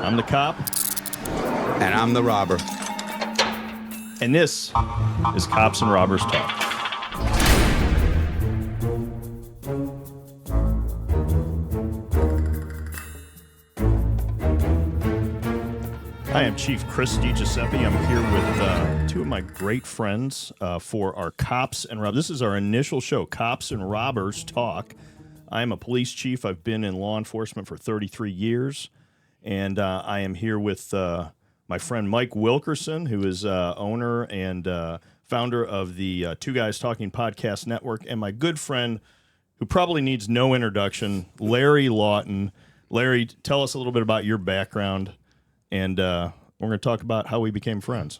I'm the cop. And I'm the robber. And this is Cops and Robbers Talk. Hi, I'm Chief Chris DiGiuseppi. I'm here with two of my great friends for our Cops and Robbers. This is our initial show, Cops and Robbers Talk. I am a police chief. I've been in law enforcement for 33 years, and I am here with my friend Mike Wilkerson, who is owner and founder of the Two Guys Talking Podcast Network, and my good friend, who probably needs no introduction, Larry Lawton. Larry, tell us a little bit about your background, and we're going to talk about how we became friends.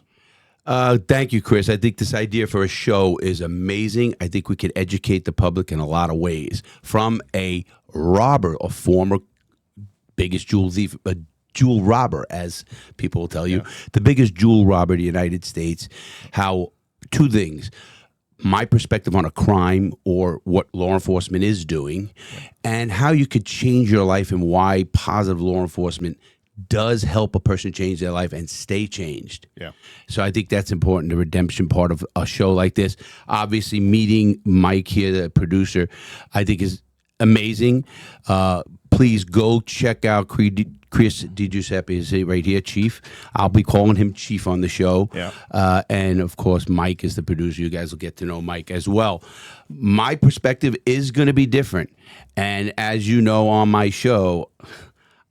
Thank you, Chris. I think this idea for a show is amazing. I think we can educate the public in a lot of ways. From a robber, a former biggest jewel thief, a jewel robber, as people will tell you, the biggest jewel robber in the United States. How two things: my perspective on a crime or what law enforcement is doing, and how you could change your life and why positive law enforcement does help a person change their life and stay changed. Yeah. So I think that's important, the redemption part of a show like this. Obviously, meeting Mike here, the producer, I think is amazing. Please go check out Chris DiGiuseppi, is right here, Chief. I'll be calling him Chief on the show. Yeah. And, of course, Mike is the producer. You guys will get to know Mike as well. My perspective is going to be different. And as you know on my show,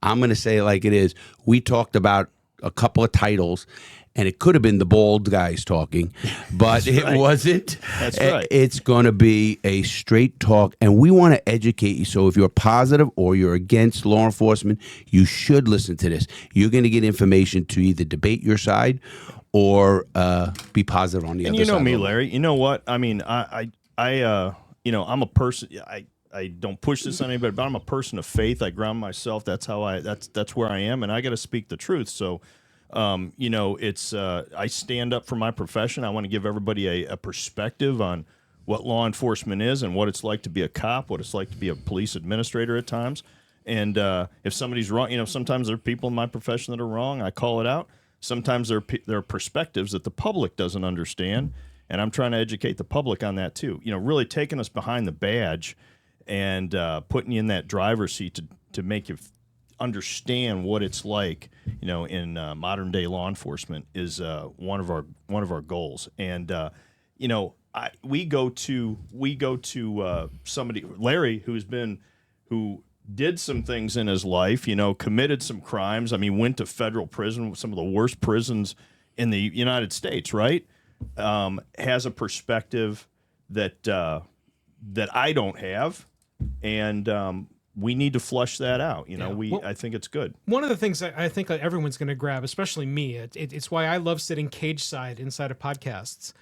I'm going to say it like it is. We talked about a couple of titles, and it could have been the bald guys talking, but it wasn't. That's right. It's going to be a straight talk, and we want to educate you. So if you're positive or you're against law enforcement, you should listen to this. You're going to get information to either debate your side or be positive on the other side. And you know me, Larry. You know what? I mean, I'm a person. I don't push this on anybody, but I'm a person of faith. I ground myself. That's how that's where I am, and I got to speak the truth. So, it's I stand up for my profession. I want to give everybody a perspective on what law enforcement is and what it's like to be a cop, what it's like to be a police administrator at times. And if somebody's wrong, sometimes there are people in my profession that are wrong. I call it out. Sometimes there are perspectives that the public doesn't understand, and I'm trying to educate the public on that too. Really taking us behind the badge and putting you in that driver's seat to make you understand what it's like, in modern day law enforcement is one of our goals. And we go to somebody, Larry, who did some things in his life, committed some crimes. I mean, went to federal prison, some of the worst prisons in the United States, right? Has a perspective that I don't have. And we need to flush that out. I think it's good. One of the things I think that everyone's going to grab, especially me, it's why I love sitting cage side inside of podcasts,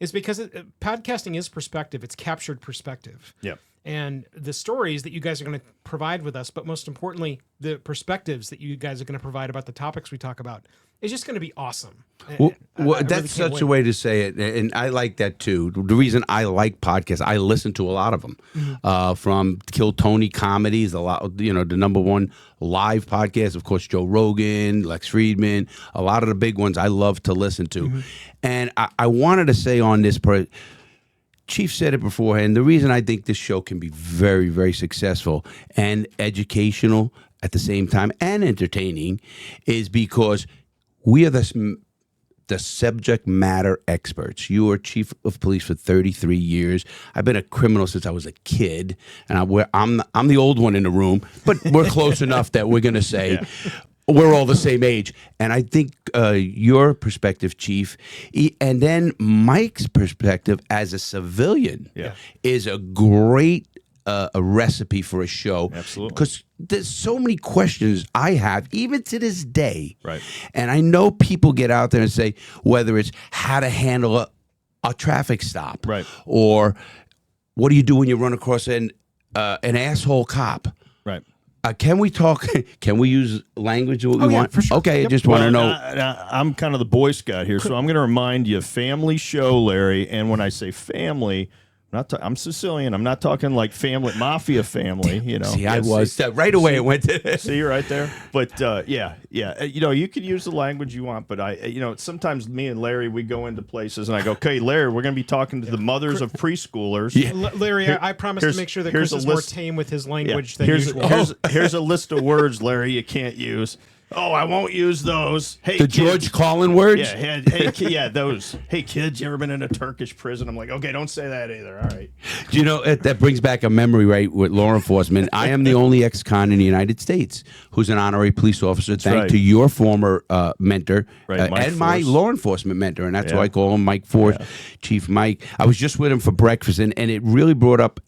is because podcasting is perspective. It's captured perspective. Yeah. And the stories that you guys are going to provide with us, but most importantly, the perspectives that you guys are going to provide about the topics we talk about, is just going to be awesome. Well, that's really such a way to say it, and I like that too. The reason I like podcasts, I listen to a lot of them, from Kill Tony comedies, the number one live podcast, of course, Joe Rogan, Lex Friedman, a lot of the big ones I love to listen to. And I wanted to say on this part, Chief said it beforehand, the reason I think this show can be very, very successful and educational at the same time and entertaining is because we are the subject matter experts. You are chief of police for 33 years. I've been a criminal since I was a kid, and I'm the old one in the room, but we're close enough that we're going to say we're all the same age. And I think your perspective, Chief, and then Mike's perspective as a civilian is a great a recipe for a show. Absolutely. Because there's so many questions I have, even to this day. Right. And I know people get out there and say, whether it's how to handle a traffic stop. Right. Or what do you do when you run across an asshole cop? Right. Can we talk? Can we use language what we want? For sure. Okay, I just want to know. I'm kind of the Boy Scout here, so I'm going to remind you, family show, Larry. And when I say family, I'm Sicilian. I'm not talking like mafia family. You know. See, I was right away. It went to see right there. But yeah. You know, you could use the language you want, but sometimes me and Larry, we go into places and I go, okay, Larry, we're going to be talking to the mothers of preschoolers. Yeah. Larry, I promise to make sure that Chris is more tame with his language than usual. Here's a list of words, Larry, you can't use. Oh, I won't use those. Hey, the George Carlin words? Yeah, yeah, those. Hey, kids, you ever been in a Turkish prison? I'm like, okay, don't say that either. All right. Do you know, that brings back a memory, right, with law enforcement. I am the only ex-con in the United States who's an honorary police officer, thanks to your former mentor and my law enforcement mentor, and that's why I call him Mike Force, Chief Mike. I was just with him for breakfast, and it really brought up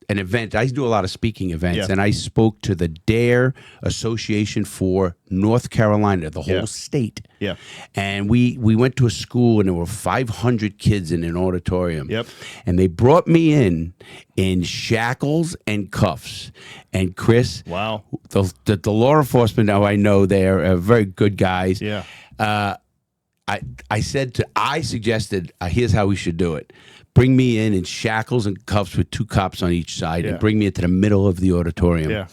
an event. I do a lot of speaking events, and I spoke to the DARE Association for North Carolina, the whole state. Yeah. And we went to a school, and there were 500 kids in an auditorium. Yep. And they brought me in shackles and cuffs. And Chris, wow, the law enforcement now I know they're very good guys. Yeah. I suggested, here's how we should do it. Bring me in shackles and cuffs with 2 cops on each side and bring me into the middle of the auditorium. Yeah.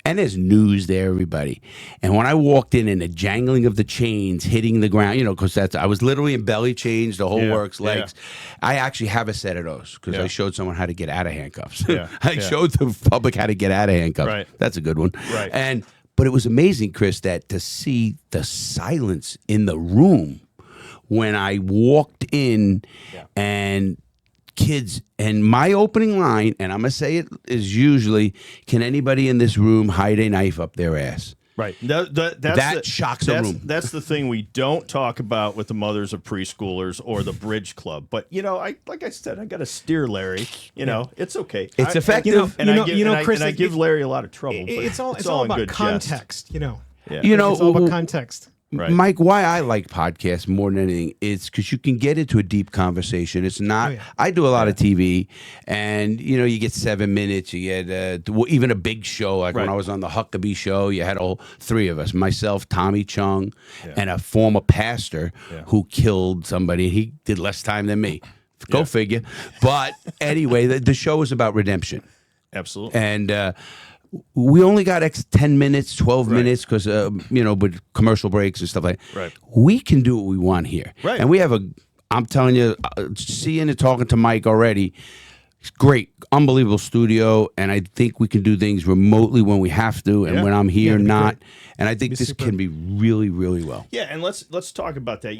And there's news there, everybody. And when I walked in and the jangling of the chains hitting the ground, because I was literally in belly chains, the whole works, legs. I actually have a set of those because I showed someone how to get out of handcuffs. I showed the public how to get out of handcuffs. Right. That's a good one. Right. But it was amazing, Chris, that to see the silence in the room when I walked in and kids, and my opening line, and I'm going to say it, is usually, can anybody in this room hide a knife up their ass? Right. That shocks a room. That's the thing we don't talk about with the mothers of preschoolers or the Bridge Club. But, like I said, I got to steer Larry. It's okay. It's effective. Chris, I give Larry a lot of trouble. It's all about context, Yeah. It's all about context. Right. Mike, why I like podcasts more than anything is because you can get into a deep conversation. It's not. I do a lot of TV, and you get 7 minutes. You get even a big show like when I was on the Huckabee show. You had all 3 of us: myself, Tommy Chung, and a former pastor who killed somebody. He did less time than me. Go figure. But anyway, the show was about redemption. Absolutely. And we only got 10 minutes, 12 minutes because, with commercial breaks and stuff like that. Right. We can do what we want here. Right. And we have I'm telling you, seeing and talking to Mike already, it's great, unbelievable studio. And I think we can do things remotely when we have to. And when I'm here, not. Great. And I think this can be really, really well. Yeah. And let's talk about that.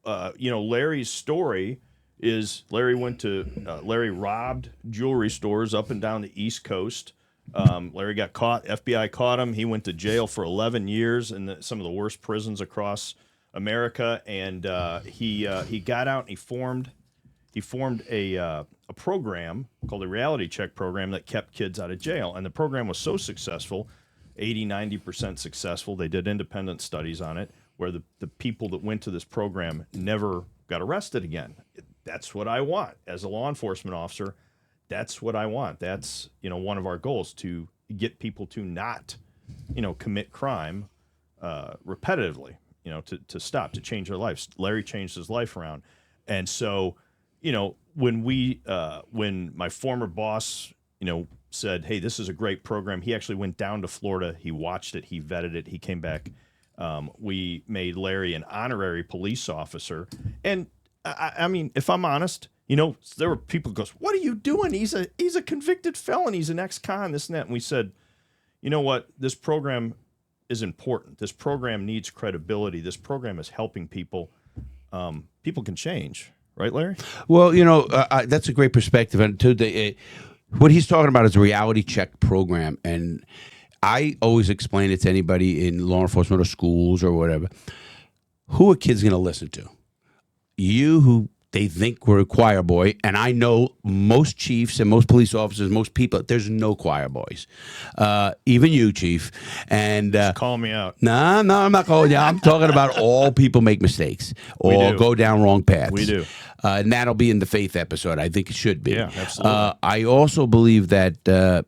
Larry's story is Larry Larry robbed jewelry stores up and down the East Coast. Larry got caught. FBI caught him. He went to jail for 11 years in some of the worst prisons across America. And he got out and he formed a program called the Reality Check program that kept kids out of jail. And the program was so successful, 80-90% successful. They did independent studies on it where the people that went to this program never got arrested again. That's what I want as a law enforcement officer. That's what I want. That's, one of our goals, to get people to not, commit crime repetitively, to stop, to change their lives. Larry changed his life around. And so, when my former boss, said, hey, this is a great program, he actually went down to Florida. He watched it. He vetted it. He came back. We made Larry an honorary police officer. And I mean, if I'm honest, there were people who goes, what are you doing? He's a convicted felon. He's an ex-con, this and that. And we said, you know what? This program is important. This program needs credibility. This program is helping people. People can change. Right, Larry? Well, that's a great perspective. And what he's talking about is a reality check program. And I always explain it to anybody in law enforcement or schools or whatever. Who are kids going to listen to? You, who they think were a choir boy, and I know most chiefs and most police officers, most people, there's no choir boys. Even you, Chief. And just call me out. No, I'm not calling you out. I'm talking about all people make mistakes or go down wrong paths. We do. And that'll be in the faith episode. I think it should be. Yeah, absolutely. I also believe that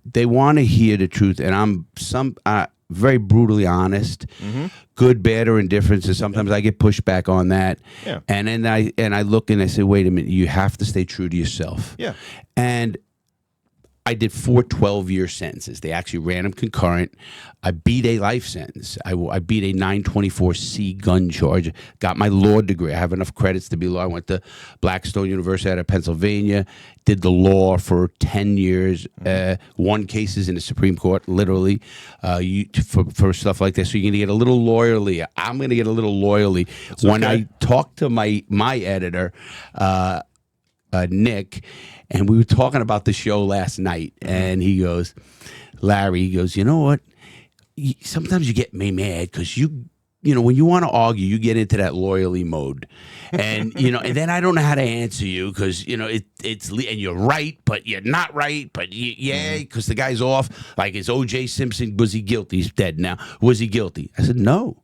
they want to hear the truth, and very brutally honest, good, bad, or indifference. And sometimes I get pushback on that. Yeah. And then I look and I say, wait a minute, you have to stay true to yourself. Yeah. And I did 4 12-year sentences. They actually ran them concurrent. I beat a life sentence. I beat a 924C gun charge. Got my law degree. I have enough credits to be law. I went to Blackstone University out of Pennsylvania. Did the law for 10 years. Won cases in the Supreme Court, literally, for stuff like this. So you're going to get a little lawyerly. I'm going to get a little lawyerly. When I talked to my editor, Nick, and we were talking about the show last night, and he goes, Larry, he goes, you know what? Sometimes you get me mad because you know, when you want to argue, you get into that lawyerly mode, and and then I don't know how to answer you because it's and you're right, but you're not right, but because the guy's off. Like, is O.J. Simpson, was he guilty? He's dead now. Was he guilty? I said no.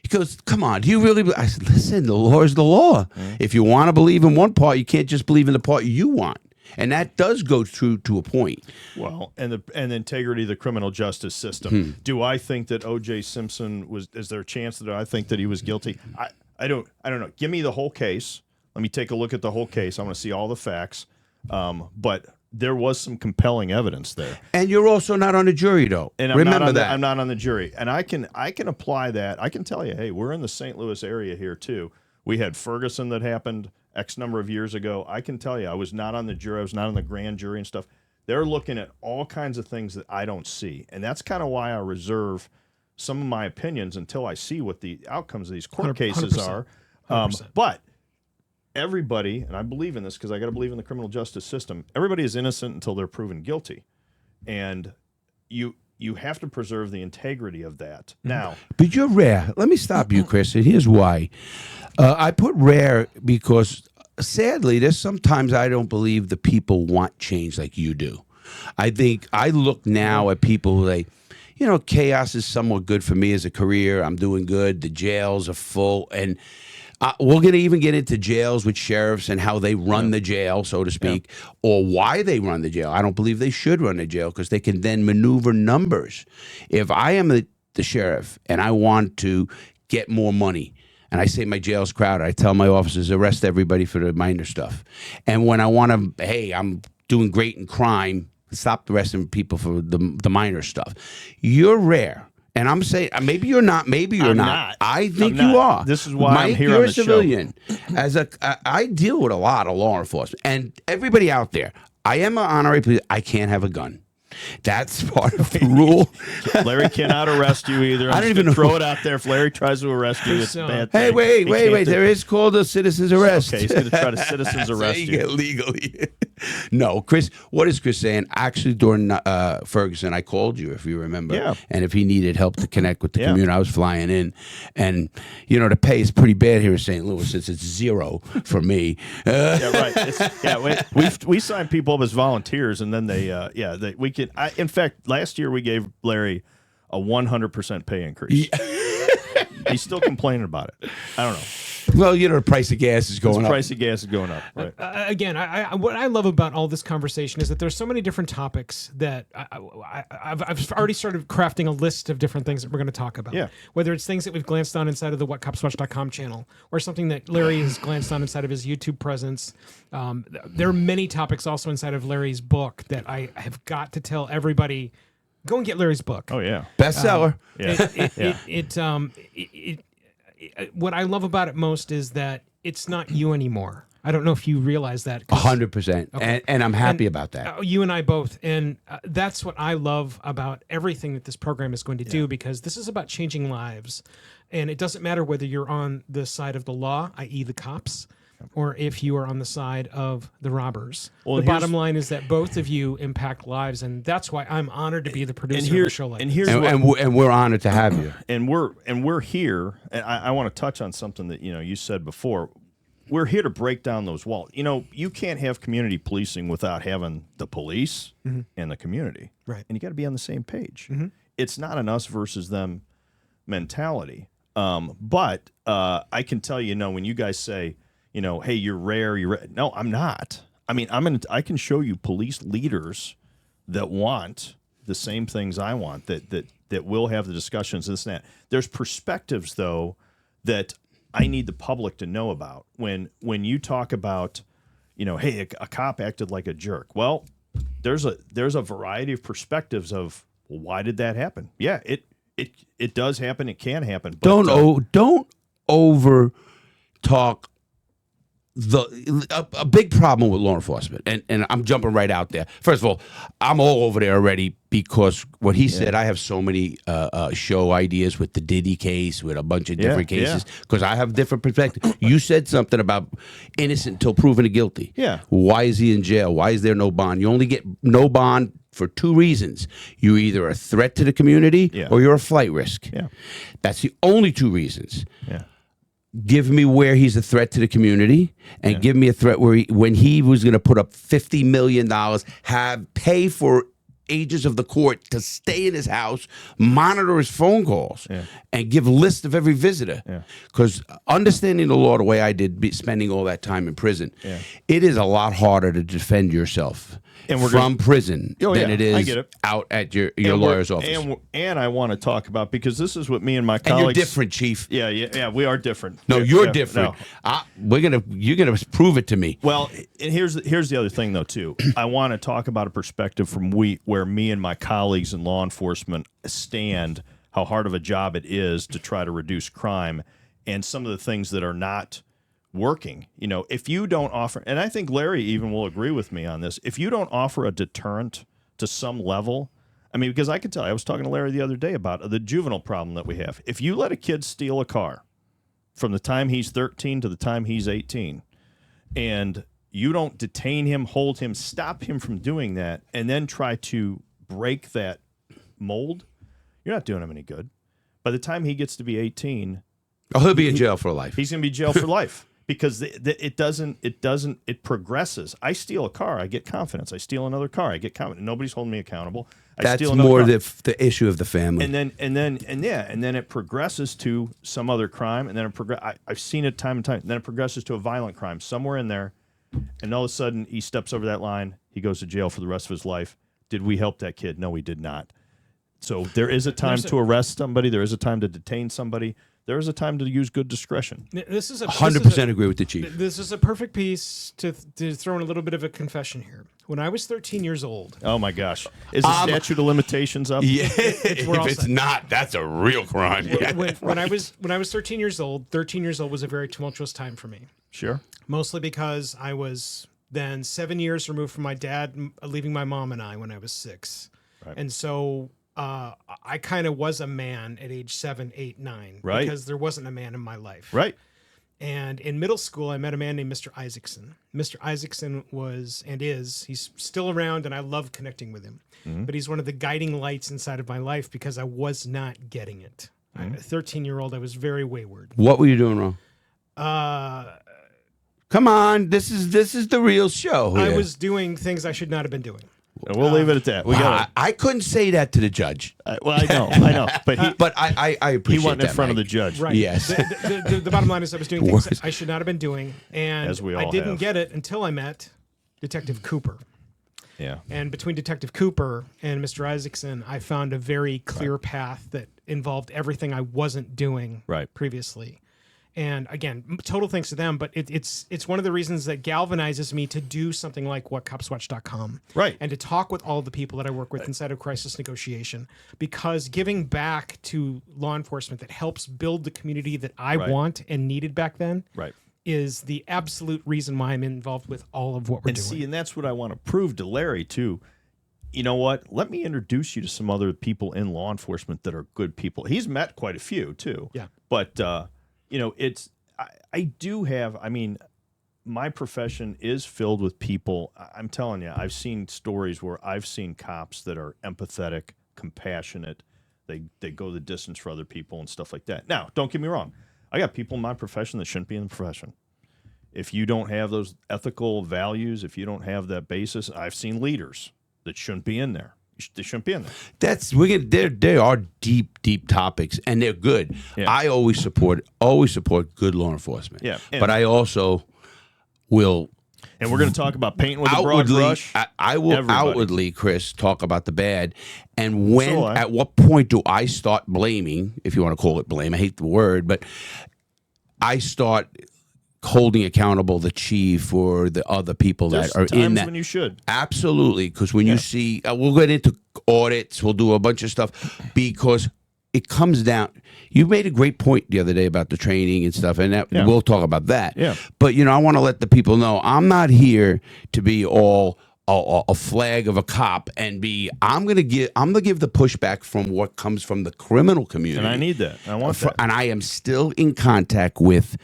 He goes, come on, do you really? I said, listen, the law is the law. If you want to believe in one part, you can't just believe in the part you want. And that does go through to a point. Well, and the integrity of the criminal justice system. Do I think that O.J. Simpson is there a chance that I think that he was guilty? I don't know. Give me the whole case. Let me take a look at the whole case. I want to see all the facts. But there was some compelling evidence there. And you're also not on the jury, though. And remember that. I'm not on the jury. And I can apply that. I can tell you, hey, we're in the St. Louis area here too. We had Ferguson that happened X number of years ago. I can tell you, I was not on the jury. I was not on the grand jury and stuff. They're looking at all kinds of things that I don't see. And that's kind of why I reserve some of my opinions until I see what the outcomes of these court cases are. But everybody, and I believe in this because I got to believe in the criminal justice system, everybody is innocent until they're proven guilty. And you have to preserve the integrity of that. Now, but you're rare. Let me stop you, Chris, and here's why. I put rare because, sadly, there's sometimes I don't believe the people want change like you do. I think I look now at people like, chaos is somewhat good for me as a career. I'm doing good. The jails are full, and we're going to even get into jails with sheriffs and how they run the jail, so to speak, or why they run the jail. I don't believe they should run the jail because they can then maneuver numbers. If I am the sheriff and I want to get more money, and I say my jail's crowded, I tell my officers, arrest everybody for the minor stuff. And when I want to, hey, I'm doing great in crime, stop arresting people for the minor stuff. You're rare. And I'm saying, maybe you're not, maybe you're not. I think you are. This is why I'm here you're on the a civilian. I deal with a lot of law enforcement. And everybody out there, I am an honorary police. I can't have a gun. That's part of the rule. Larry cannot arrest you either. I don't even know. Throw it out there. If Larry tries to arrest you, it's a bad thing. Hey, wait. There is called a citizen's arrest. Okay, he's going to try to citizen's arrest you. Get legally. No, Chris, what is Chris saying? Actually, during Ferguson, I called you, if you remember. Yeah. And if he needed help to connect with the community, I was flying in. And, the pay is pretty bad here in St. Louis since it's zero for me. Yeah, right. We sign people up as volunteers, and then we can. In fact, last year we gave Larry a 100% pay increase. He's still complaining about it. I don't know. Well, the price of gas is going up. The price of gas is going up. Right. Again, what I love about all this conversation is that there's so many different topics that I've already started crafting a list of different things that we're going to talk about. Yeah. Whether it's things that we've glanced on inside of the whatcopswatch.com channel or something that Larry has glanced on inside of his YouTube presence. There are many topics also inside of Larry's book that I have got to tell everybody, go and get Larry's book. Oh, yeah. Bestseller. What I love about it most is that it's not you anymore. I don't know if you realize that. 100%. Okay. And I'm happy about that. You and I both. And that's what I love about everything that this program is going to do, because this is about changing lives. And it doesn't matter whether you're on the side of the law, i.e. the cops, or if you are on the side of the robbers. Well, the bottom line is that both of you impact lives, and that's why I'm honored to be the producer of a show like this. And we're honored to have you. And we're here, and I want to touch on something that you said before. We're here to break down those walls. You can't have community policing without having the police and the community. Right. And you got to be on the same page. It's not an us versus them mentality. But I can tell when you guys say, hey, you're rare. No, I'm not. I mean, I can show you police leaders that want the same things I want, that that will have the discussions, this and that. There's perspectives, though, that I need the public to know about. When you talk about, hey, a cop acted like a jerk. Well, there's a variety of perspectives of, well, why did that happen? Yeah, it does happen. It can happen. But, don't over talk. A big problem with law enforcement, and I'm jumping right out there. First of all, I'm all over there already because what he said, I have so many show ideas with the Diddy case, with a bunch of different cases, because I have different perspectives. You said something about innocent until proven guilty. Yeah. Why is he in jail? Why is there no bond? You only get no bond for two reasons. You're either a threat to the community or you're a flight risk. Yeah. That's the only two reasons. Yeah. Give me where he's a threat to the community, and give me a threat where when he was going to put up $50 million, pay for agents of the court to stay in his house, monitor his phone calls, and give a list of every visitor. Because understanding the law the way I did, spending all that time in prison, it is a lot harder to defend yourself from prison than it is out at your lawyer's office. And I want to talk about, because this is what me and my colleagues. And you're different, Chief. Yeah, we are different. No, you're different. No. You're gonna prove it to me. Well, and here's the other thing though too. I want to talk about a perspective from where me and my colleagues in law enforcement stand, how hard of a job it is to try to reduce crime, and some of the things that are not working. If you don't offer, and I think Larry even will agree with me on this, if you don't offer a deterrent to some level, because I could tell, I was talking to Larry the other day about the juvenile problem that we have. If you let a kid steal a car from the time he's 13 to the time he's 18, and you don't detain him, hold him, stop him from doing that, and then try to break that mold, you're not doing him any good. By the time he gets to be 18, he'll be in jail for life. He's going to be in jail for life. Because it progresses. I steal a car, I get confidence. I steal another car, I get confidence. Nobody's holding me accountable. That's more the issue of the family. And then it progresses to some other crime, and then I've seen it time and time. And then it progresses to a violent crime somewhere in there, and all of a sudden he steps over that line. He goes to jail for the rest of his life. Did we help that kid? No, we did not. So there is a time to arrest somebody. There is a time to detain somebody. There is a time to use good discretion. This is 100% agree with the Chief. This is a perfect piece to throw in a little bit of a confession here. When I was 13 years old. Oh my gosh! Is the statute of limitations up? Yeah, if it's not, that's a real crime. When I was 13 years old, 13 years old was a very tumultuous time for me. Sure. Mostly because I was then 7 years removed from my dad leaving my mom and I when I was 6, and so. I kind of was a man at age 7, 8, 9, because there wasn't a man in my life. Right. And in middle school, I met a man named Mr. Isaacson. Mr. Isaacson he's still around, and I love connecting with him. Mm-hmm. But he's one of the guiding lights inside of my life because I was not getting it. Mm-hmm. A 13-year-old, I was very wayward. What were you doing wrong? Come on, this is the real show here. I was doing things I should not have been doing. We'll leave it at that. I couldn't say that to the judge. I know, but I appreciate he went in that, front Mike. of the judge. Right. Yes. The bottom line is I was doing things I should not have been doing, and as we all I didn't have. get it until I met Detective Cooper. Yeah. And between Detective Cooper and Mr. Isaacson, I found a very clear path that involved everything I wasn't doing previously. And again, total thanks to them, but it's one of the reasons that galvanizes me to do something like whatcopswatch.com. Right. And to talk with all the people that I work with inside of crisis negotiation, because giving back to law enforcement that helps build the community that I want and needed back then is the absolute reason why I'm involved with all of what we're doing. And that's what I want to prove to Larry too. You know what? Let me introduce you to some other people in law enforcement that are good people. He's met quite a few too. Yeah. But I do have, my profession is filled with people. I'm telling you, I've seen stories where I've seen cops that are empathetic, compassionate. They go the distance for other people and stuff like that. Now, don't get me wrong. I got people in my profession that shouldn't be in the profession. If you don't have those ethical values, if you don't have that basis, I've seen leaders that shouldn't be in there. They shouldn't be in there. There are deep topics, and they're good. Yeah. I always support good law enforcement. Yeah, but I also will And we're going to talk about painting with a broad outwardly, brush. I will Everybody. outwardly, Chris, talk about the bad. And when, So at what point do I start blaming, if you want to call it blame, I hate the word, but I start holding accountable the chief or the other people There's that are times in that. when you should. Absolutely, because when you see, we'll get into audits, we'll do a bunch of stuff, because it comes down. You made a great point the other day about the training and stuff, and that, we'll talk about that. Yeah. But I want to let the people know I'm not here to be all a flag of a cop and be. I'm gonna give the pushback from what comes from the criminal community, And I need that. I want that. and I am still in contact with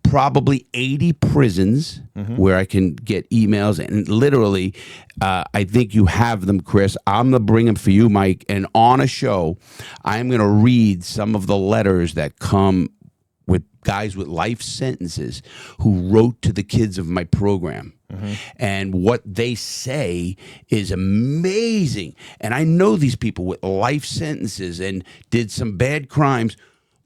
probably 80 prisons where I can get emails, and literally, I think you have them, Chris. I'm gonna bring them for you, Mike, and on a show, I'm gonna read some of the letters that come with guys with life sentences who wrote to the kids of my program. And what they say is amazing. And I know these people with life sentences and did some bad crimes,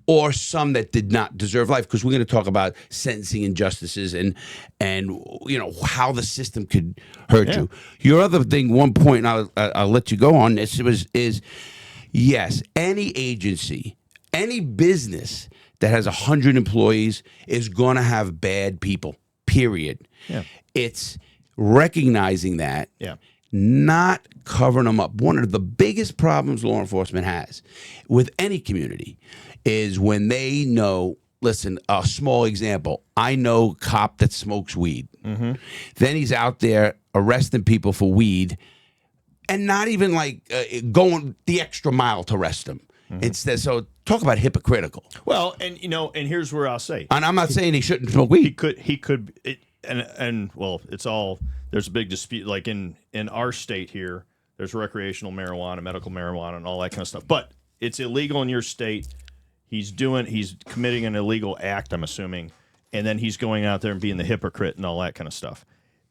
or some that did not deserve life, because we're going to talk about sentencing injustices and how the system could hurt you. Your other thing, one point, and I'll let you go on this, is yes, any agency, any business that has 100 employees is going to have bad people, period. Yeah. It's recognizing that. Yeah. Not covering them up. One of the biggest problems law enforcement has with any community is when they know, listen, a small example, I know a cop that smokes weed. Then he's out there arresting people for weed and not even going the extra mile to arrest them. Instead, so talk about hypocritical. Well, and here's where I'll say. And I'm not saying he shouldn't smoke weed. He could well, it's all, there's a big dispute, like in our state here, there's recreational marijuana, medical marijuana, and all that kind of stuff, but it's illegal in your state. He's committing an illegal act, I'm assuming, and then he's going out there and being the hypocrite and all that kind of stuff.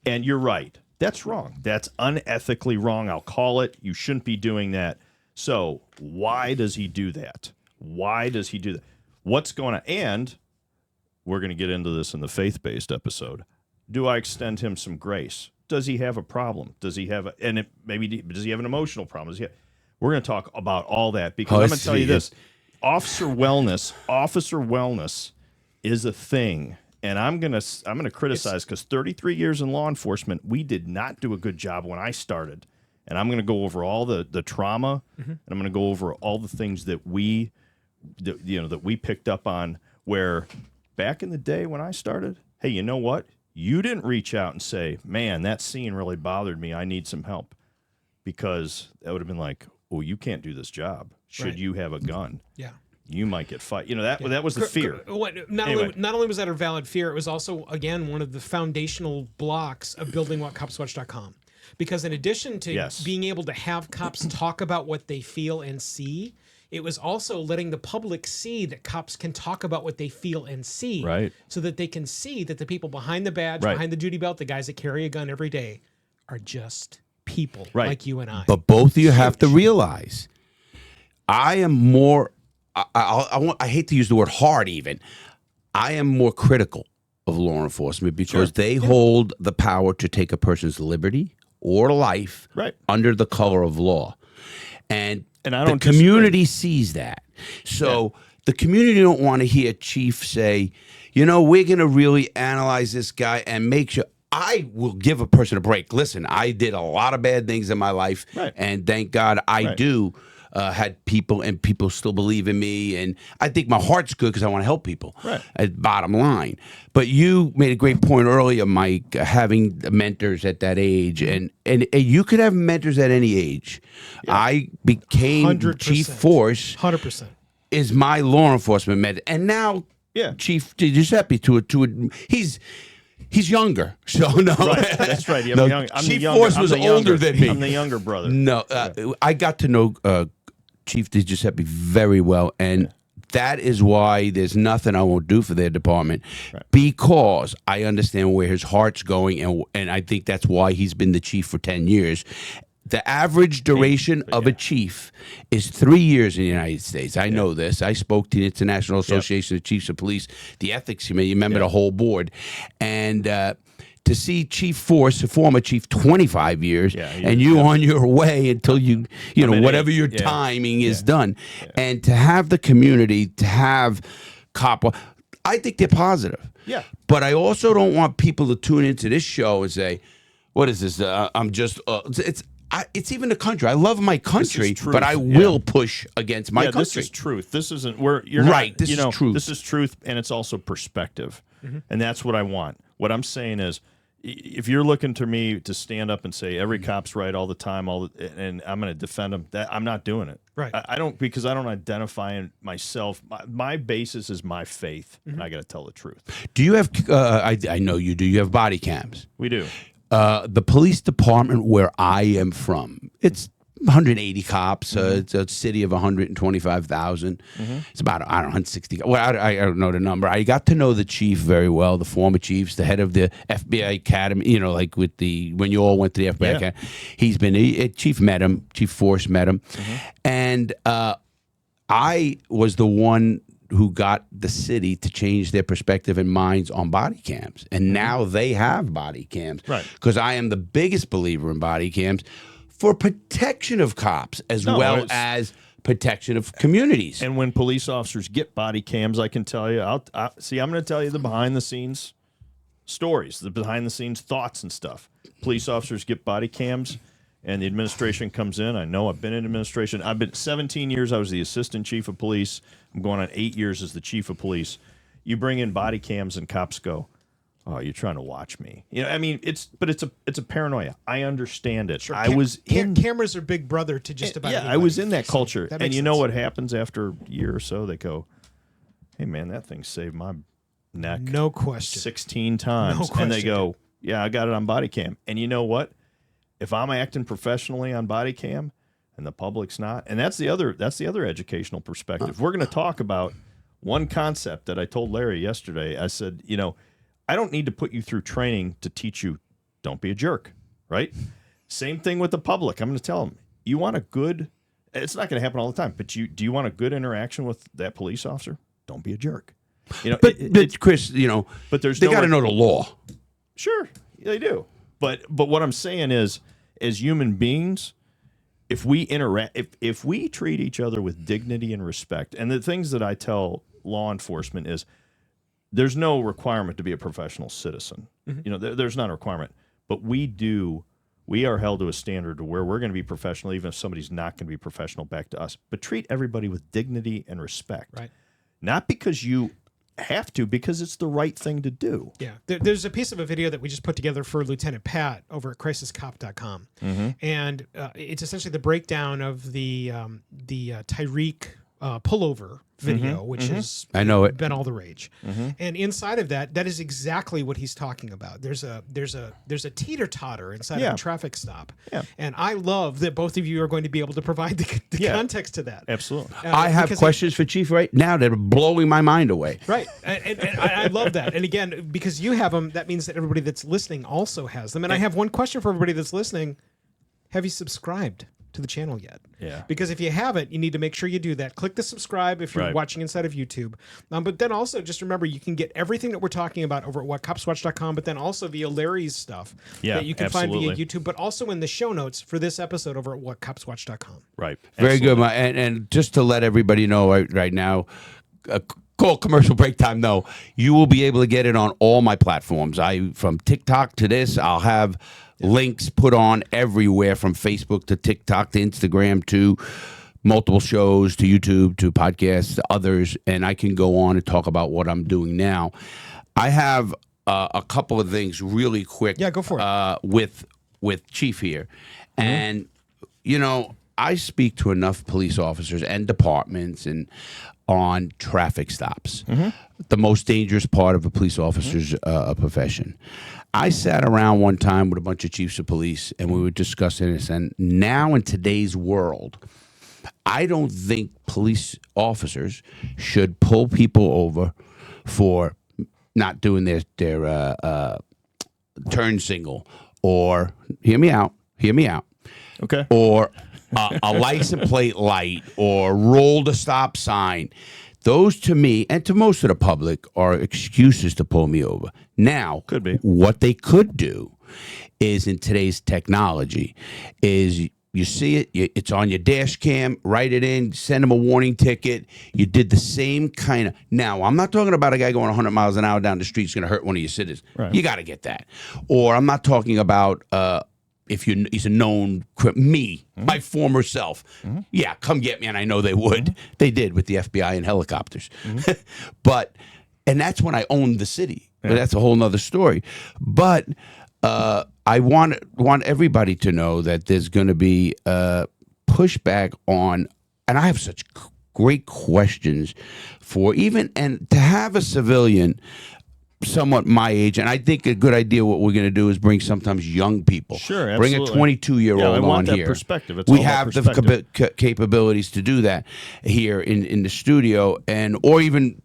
And you're right, that's wrong, that's unethically wrong, I'll call it. You shouldn't be doing that. So why does he do that? What's going on? And we're going to get into this in the faith-based episode. Do I extend him some grace? Does he have a problem? Does he have does he have an emotional problem? We're going to talk about all that, because I'm going to tell you this. Officer wellness is a thing. And I'm going to criticize, because 33 years in law enforcement, we did not do a good job when I started. And I'm going to go over all the trauma, and I'm going to go over all the things that we picked up on, where back in the day when I started, hey, you know what? You didn't reach out and say, man, that scene really bothered me, I need some help. Because that would have been like, oh, you can't do this job. Should you have a gun? Yeah. You might get fired. That was the fear. Not only was that a valid fear, it was also, again, one of the foundational blocks of building whatcopswatch.com. Because in addition to being able to have cops talk about what they feel and see, it was also letting the public see that cops can talk about what they feel and see. Right. So that they can see that the people behind the badge, behind the duty belt, the guys that carry a gun every day, are just people like you and I. But both of you have to realize, I am more, I hate to use the word hard even, I am more critical of law enforcement, because they hold the power to take a person's liberty or life under the color of law. And the community sees that. So the community don't want to hear Chief say, we're going to really analyze this guy and make sure. I will give a person a break. Listen, I did a lot of bad things in my life, and thank God I do had people, and people still believe in me, and I think my heart's good because I want to help people. Bottom line. But you made a great point earlier, Mike, having mentors at that age, and you could have mentors at any age. I became 100%. Chief Force. 100% is my law enforcement mentor, and now Chief DiGiuseppi He's younger, so no. Right, that's right. Chief Force was older than me. I'm the younger brother. No, I got to know Chief DiGiuseppi very well, and that is why there's nothing I won't do for their department, because I understand where his heart's going, and I think that's why he's been the chief for 10 years. The average duration of a chief is 3 years in the United States. I know this. I spoke to the International Association of Chiefs of Police, the ethics committee. You remember the whole board. And to see Chief Force, former Chief, 25 years, and you on your way until you know, whatever your timing is done. And to have the community, to have cop, I think they're positive. Yeah. But I also don't want people to tune into this show and say, what is this? I'm just, it's even the country. I love my country, but I will push against my country. This is truth. This isn't where you're right. Not, this is truth. This is truth, and it's also perspective, and that's what I want. What I'm saying is, if you're looking to me to stand up and say every cop's right all the time, and I'm going to defend them, that I'm not doing it. Right. I don't, because I don't identify in myself. My basis is my faith, and I got to tell the truth. Do you have? I know you do. You have body cams. We do. The police department where I am from, it's 180 cops. It's a city of 125,000. It's about, I don't know, 160. Well, I don't know the number. I got to know the chief very well, the former chiefs, the head of the FBI Academy, you know, like with when you all went to the FBI Academy. He's been, Chief met him, Chief Force met him. And I was the one who got the city to change their perspective and minds on body cams. And now they have body cams. Right. Because I am the biggest believer in body cams for protection of cops as well as protection of communities. And when police officers get body cams, I can tell you, I'm going to tell you the behind-the-scenes stories, the behind-the-scenes thoughts and stuff. Police officers get body cams, and the administration comes in. I know I've been in administration. I've been 17 years. I was the assistant chief of police. I'm going on 8 years as the chief of police. You bring in body cams and cops go, "Oh, you're trying to watch me." You know, I mean, it's a paranoia. I understand it. Sure. I was in cameras are big brother to just about anybody. I was in that culture. That and makes you know sense. what happens after a year or so? They go, "Hey man, that thing saved my neck." No question. 16 times. No question. And they go, "Yeah, I got it on body cam." And you know what? If I'm acting professionally on body cam and the public's not, and that's the other educational perspective. We're going to talk about one concept that I told Larry yesterday. I said, you know, I don't need to put you through training to teach you don't be a jerk, right? Same thing with the public. I'm going to tell them, you want a good, it's not going to happen all the time, but do you want a good interaction with that police officer? Don't be a jerk. You know, but Chris, you know, but they got to know the law. Sure, they do. But what I'm saying is, as human beings, if we interact, if we treat each other with dignity and respect, and the things that I tell law enforcement is, there's no requirement to be a professional citizen. You know, there's not a requirement, but we are held to a standard to where we're going to be professional, even if somebody's not going to be professional back to us. But treat everybody with dignity and respect, right? Not because you have to, because it's the right thing to do. Yeah. There's a piece of a video that we just put together for Lieutenant Pat over at crisiscop.com. And it's essentially the breakdown of the Tyreek pullover video, which has been all the rage. And inside of that is exactly what he's talking about. There's a teeter-totter inside of a traffic stop. And I love that both of you are going to be able to provide the context to that. Absolutely. I have questions for Chief right now that are blowing my mind away. Right. And I love that. And again, because you have them, that means that everybody that's listening also has them. And I have one question for everybody that's listening. Have you subscribed to the channel yet? Yeah. Because if you haven't, you need to make sure you do that. Click the subscribe if you're watching inside of YouTube. But then also just remember, you can get everything that we're talking about over at whatcopswatch.com, but then also via Larry's stuff that you can find via YouTube, but also in the show notes for this episode over at whatcopswatch.com. Right. Very good. And just to let everybody know right now, call commercial break time. No, you will be able to get it on all my platforms. From TikTok to this, I'll have links put on everywhere, from Facebook to TikTok to Instagram to multiple shows to YouTube to podcasts to others, and I can go on and talk about what I'm doing now. I have a couple of things really quick. Yeah, go for it. With Chief here, and you know, I speak to enough police officers and departments and on traffic stops, the most dangerous part of a police officer's profession. I sat around one time with a bunch of chiefs of police, and we were discussing this. And now in today's world, I don't think police officers should pull people over for not doing their turn signal, or hear me out, okay, or a license plate light, or roll the stop sign. Those to me and to most of the public are excuses to pull me over. Now, Could be. what they could do is in today's technology is you see it, it's on your dash cam, write it in, send them a warning ticket. You did the same kind of. Now, I'm not talking about a guy going 100 miles an hour down the street is going to hurt one of your citizens. Right. You got to get that. Or I'm not talking about if he's a known my former self. Yeah, come get me, and I know they would. They did with the FBI and helicopters. And that's when I owned the city. Yeah. But that's a whole nother story. But I want everybody to know that there's going to be pushback on, and I have such great questions for and to have a civilian somewhat my age, and I think a good idea what we're going to do is bring sometimes young people. Sure, absolutely. Bring a 22-year-old I want on that here. Perspective. It's We all have about perspective. the capabilities to do that here in the studio, or even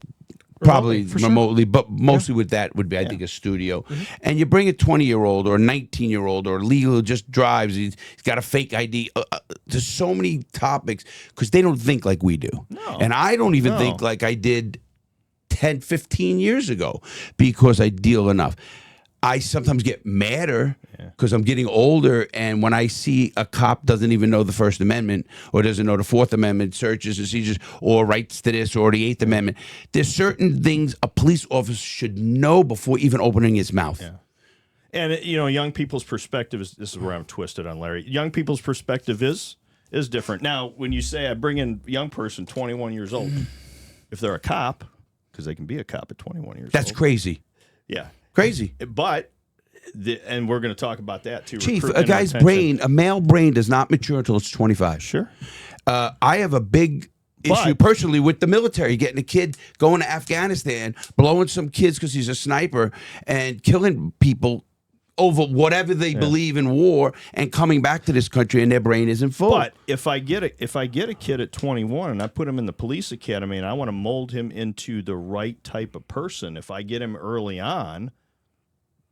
probably remotely, but mostly with that would be, I think, a studio. And you bring a 20-year-old or a 19-year-old or legal who just drives, he's got a fake ID. There's so many topics because they don't think like we do. No. And I don't even think like I did 10, 15 years ago because I deal enough. I sometimes get madder because I'm getting older, and when I see a cop doesn't even know the First Amendment or doesn't know the Fourth Amendment, searches and seizures, or rights to this or the Eighth Amendment, there's certain things a police officer should know before even opening his mouth. Yeah. And, young people's perspective this is where I'm twisted on Larry. Young people's perspective is different. Now, when you say I bring in a young person, 21 years old, if they're a cop, because they can be a cop at 21 years old. That's crazy. Yeah. Crazy. But, and we're going to talk about that too. Chief, a guy's brain, a male brain does not mature until it's 25. Sure. I have a big issue personally with the military, getting a kid going to Afghanistan, blowing some kids because he's a sniper and killing people over whatever they believe in war, and coming back to this country and their brain isn't full. But if I get a kid at 21 and I put him in the police academy and I want to mold him into the right type of person, if I get him early on,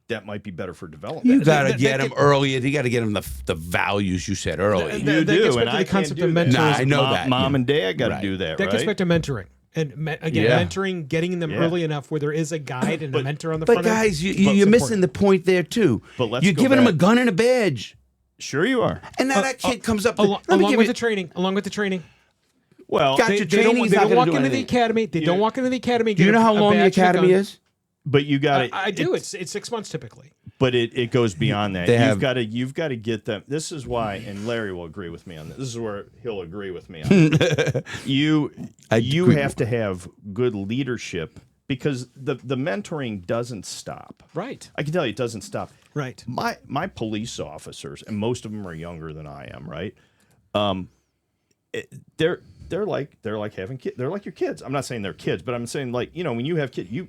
that might be better for development. You got to get him earlier. You got to get him the values you said earlier. You do, and I can't do of mentoring. that. I know that. Mom and dad got to do that, That right? gets back to mentoring. And again, mentoring, getting them early enough where there is a guide and a mentor on the front end. But guys, you're missing the point there too. But you're giving them a gun and a badge. Sure you are. And now that kid comes up. Along with the training. Well, they don't walk into the academy. They don't walk into the academy. Do you know how long the academy is? But you got it. I do. It's 6 months typically. But it goes beyond that. You've got to get them. This is why, and Larry will agree with me on this. This is where he'll agree with me on this. You have to have good leadership, because the mentoring doesn't stop. Right. I can tell you it doesn't stop. Right. My police officers, and most of them are younger than I am, right? They're like having kids. They're like your kids. I'm not saying they're kids, but I'm saying, like, when you have kids, you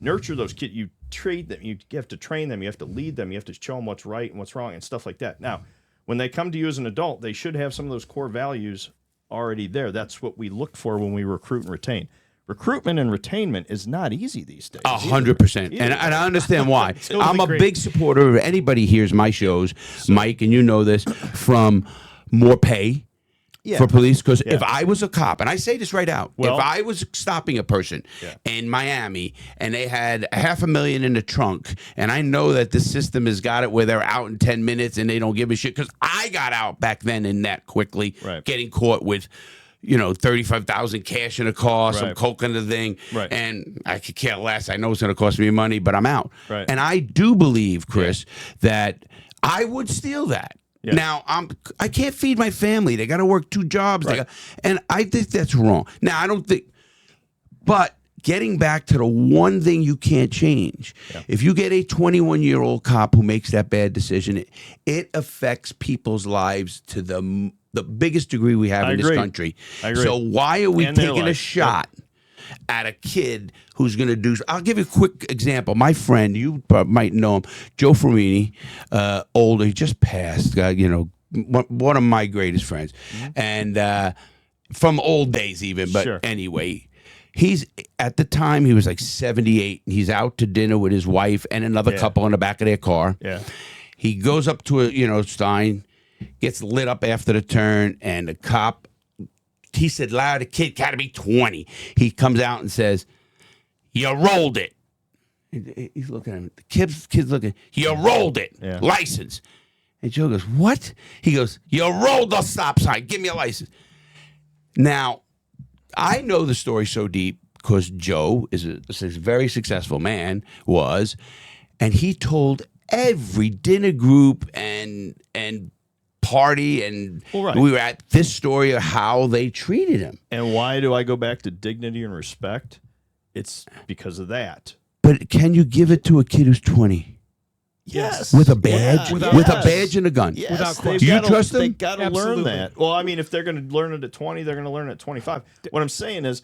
nurture those kids, you treat them, you have to train them, you have to lead them, you have to show them what's right and what's wrong and stuff like that. Now, when they come to you as an adult, they should have some of those core values already there. That's what we look for when we recruit and retain. Recruitment and retainment is not easy these days. 100%. And I understand why. Totally I'm a big supporter of anybody hears my shows, Mike, and you know this, from more pay. For police, because if I was a cop, and I say this right out, if I was stopping a person in Miami and they had $500,000 in the trunk, and I know that the system has got it where they're out in 10 minutes and they don't give a shit, because I got out back then in that quickly, getting caught with, $35,000 cash in a car, some coke in the thing, and I could care less. I know it's going to cost me money, but I'm out. And I do believe, Chris, that I would steal that. Yeah. Now, I can't feed my family. They got to work 2 jobs. And I think that's wrong. Now, I don't think, but getting back to the one thing you can't change, if you get a 21-year-old cop who makes that bad decision, it affects people's lives to the biggest degree we have in this country. I agree. So why are we taking a shot at a kid who's going to do? I'll give you a quick example. My friend, you might know him, Joe Ferrini, older, he just passed, one of my greatest friends. And from old days even, but anyway, he's, at the time, he was like 78, and he's out to dinner with his wife and another couple in the back of their car. He goes up to a, Stein, gets lit up after the turn, and the cop he said, Larry, the kid got to be 20. He comes out and says, you rolled it. He's looking at him. The kid's looking, you rolled it. Yeah. License. And Joe goes, what? He goes, you rolled the stop sign. Give me a license. Now, I know the story so deep because Joe is a very successful man, and he told every dinner group and party, and we were at this story of how they treated him. And why do I go back to dignity and respect? It's because of that. But can you give it to a kid who's 20? Yes. With a badge? Yeah. With a badge and a gun? Yes. Without question. You trust them? They got to learn Absolutely. that. Well, I mean, if they're going to learn it at 20, they're going to learn it at 25. What I'm saying is,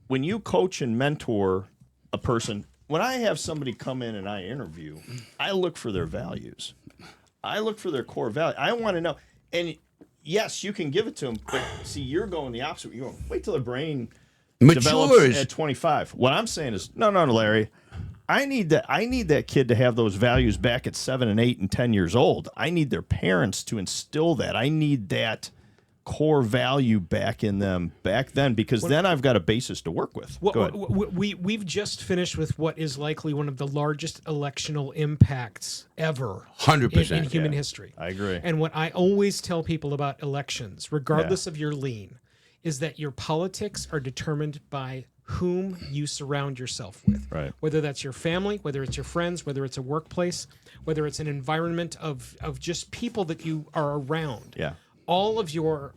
when you coach and mentor a person, when I have somebody come in and I interview, I look for their values. I look for their core value. I want to know. And yes, you can give it to them, but see, you're going the opposite. You're going, wait till their brain develops Matures. at 25. What I'm saying is, no, Larry. I need that kid to have those values back at 7 and 8 and 10 years old. I need their parents to instill that. I need that core value back in them back then, because then I've got a basis to work with. Go ahead. We've just finished with what is likely one of the largest electional impacts ever 100%. in human history. I agree. And what I always tell people about elections, regardless of your lean, is that your politics are determined by whom you surround yourself with. Right. Whether that's your family, whether it's your friends, whether it's a workplace, whether it's an environment of just people that you are around. Yeah. All of your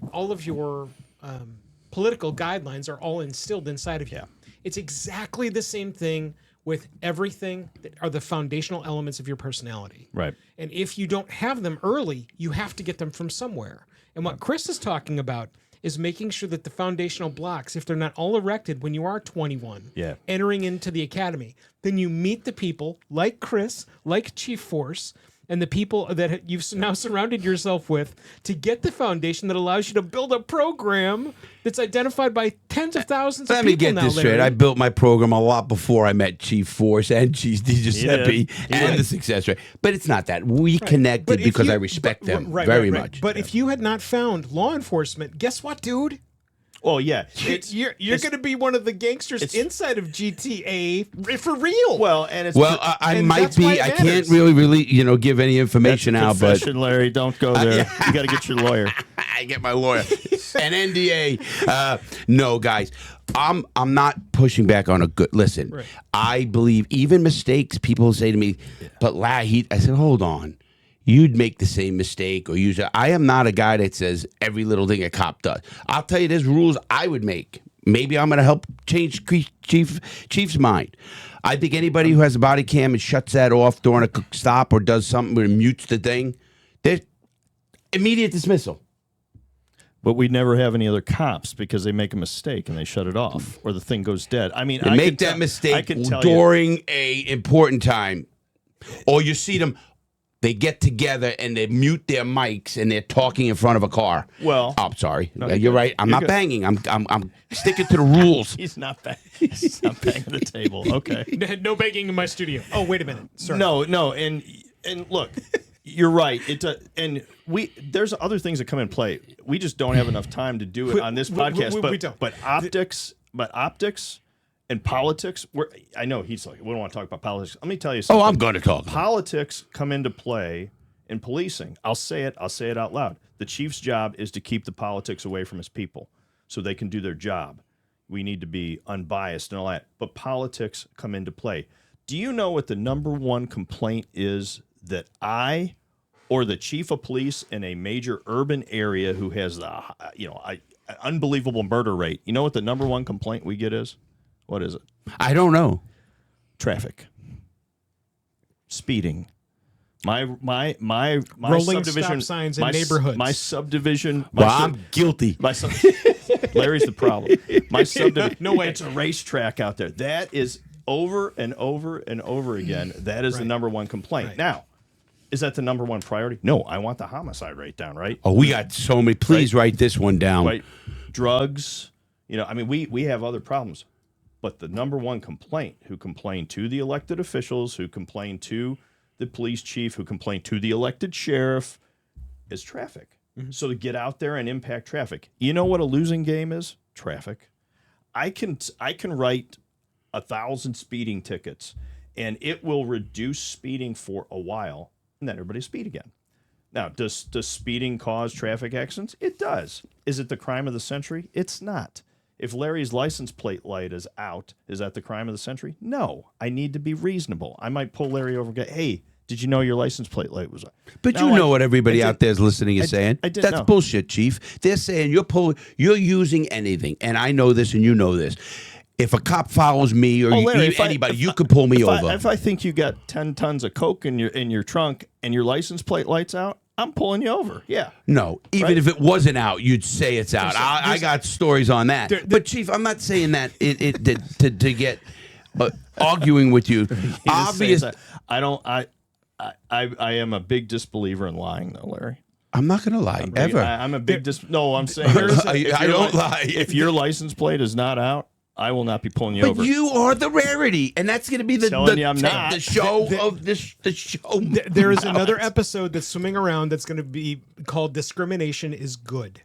political guidelines are all instilled inside of you. Yeah. It's exactly the same thing with everything that are the foundational elements of your personality. Right. And if you don't have them early, you have to get them from somewhere. And what Chris is talking about is making sure that the foundational blocks, if they're not all erected when you are 21, entering into the academy, then you meet the people like Chris, like Chief Force, and the people that you've now surrounded yourself with to get the foundation that allows you to build a program that's identified by tens of thousands of Let people me get now, this Larry. straight. I built my program a lot before I met Chief Force and Chief DiGiuseppi and the success rate. But it's not that. We connected But if because you- I respect them right, very right. much. But if you had not found law enforcement, guess what, dude? Oh yeah, You're going to be one of the gangsters inside of GTA for real. well, and it's I and might that's why be. it I can't matters. really, give any information out. But confession, Larry, don't go there. You got to get your lawyer. I get my lawyer an NDA. No, guys, I'm not pushing back on a good. Listen, Right. I believe even mistakes. People say to me, "But Larry," I said, "Hold on." You'd make the same mistake or use it. I am not a guy that says every little thing a cop does. I'll tell you, there's rules I would make. Maybe I'm going to help change Chief's mind. I think anybody who has a body cam and shuts that off during a stop or does something where it mutes the thing, there's immediate dismissal. But we never have any other cops because they make a mistake and they shut it off, or the thing goes dead. I mean, They I make can that tell- mistake I can tell during a important time, or you see them. They get together and they mute their mics and they're talking in front of a car. Well, oh, sorry, no, you're right. I'm you're not good. banging. I'm sticking to the rules. He's not He's not banging the table. Okay. No begging in my studio. Oh, wait a minute. Sorry. No, and look, you're right. There's other things that come in play. We just don't have enough time to do it on this podcast. We don't. But optics and politics. I know he's like, we don't want to talk about politics. Let me tell you something. Oh, I'm going to talk. Politics come into play in policing. I'll say it out loud. The chief's job is to keep the politics away from his people so they can do their job. We need to be unbiased and all that. But politics come into play. Do you know what the number one complaint is that I or the chief of police in a major urban area who has the unbelievable murder rate? You know what the number one complaint we get is? What is it? I don't know. Traffic. Speeding. My Rolling subdivision stop signs in neighborhoods. My subdivision. Well, I'm guilty. Larry's the problem. My subdivision. No way. It's a racetrack out there. That is over and over and over again. That is the number one complaint. Right. Now, is that the number one priority? No, I want the homicide rate down, right? Oh, we got so many. Please write this one down. Right. Drugs. We have other problems. But the number one complaint, who complain to the elected officials, who complain to the police chief, who complain to the elected sheriff, is traffic. So to get out there and impact traffic. You know what a losing game is? Traffic. I can write 1,000 speeding tickets, and it will reduce speeding for a while, and then everybody speed again. Now, does speeding cause traffic accidents? It does. Is it the crime of the century? It's not. If Larry's license plate light is out, is that the crime of the century? No. I need to be reasonable. I might pull Larry over and go, hey, did you know your license plate light was on? But No, you know what everybody out there is listening is saying. I didn't That's know. bullshit, Chief. They're saying you're using anything, and I know this, and you know this. If a cop follows me or Larry, anybody, you could pull me over. If I think you got 10 tons of coke in your trunk and your license plate light's out, I'm pulling you over. Yeah. No, even if it wasn't out, you'd say it's out. I got stories on that. But Chief, I'm not saying that to get arguing with you. Obviously, I am a big disbeliever in lying, though, Larry. I'm not going to lie ever. I'm a big no. I'm saying I don't lie. If your license plate is not out, I will not be pulling you over. But you are the rarity, and that's going to be the show of this. The show. There is another episode that's swimming around that's going to be called "Discrimination is Good."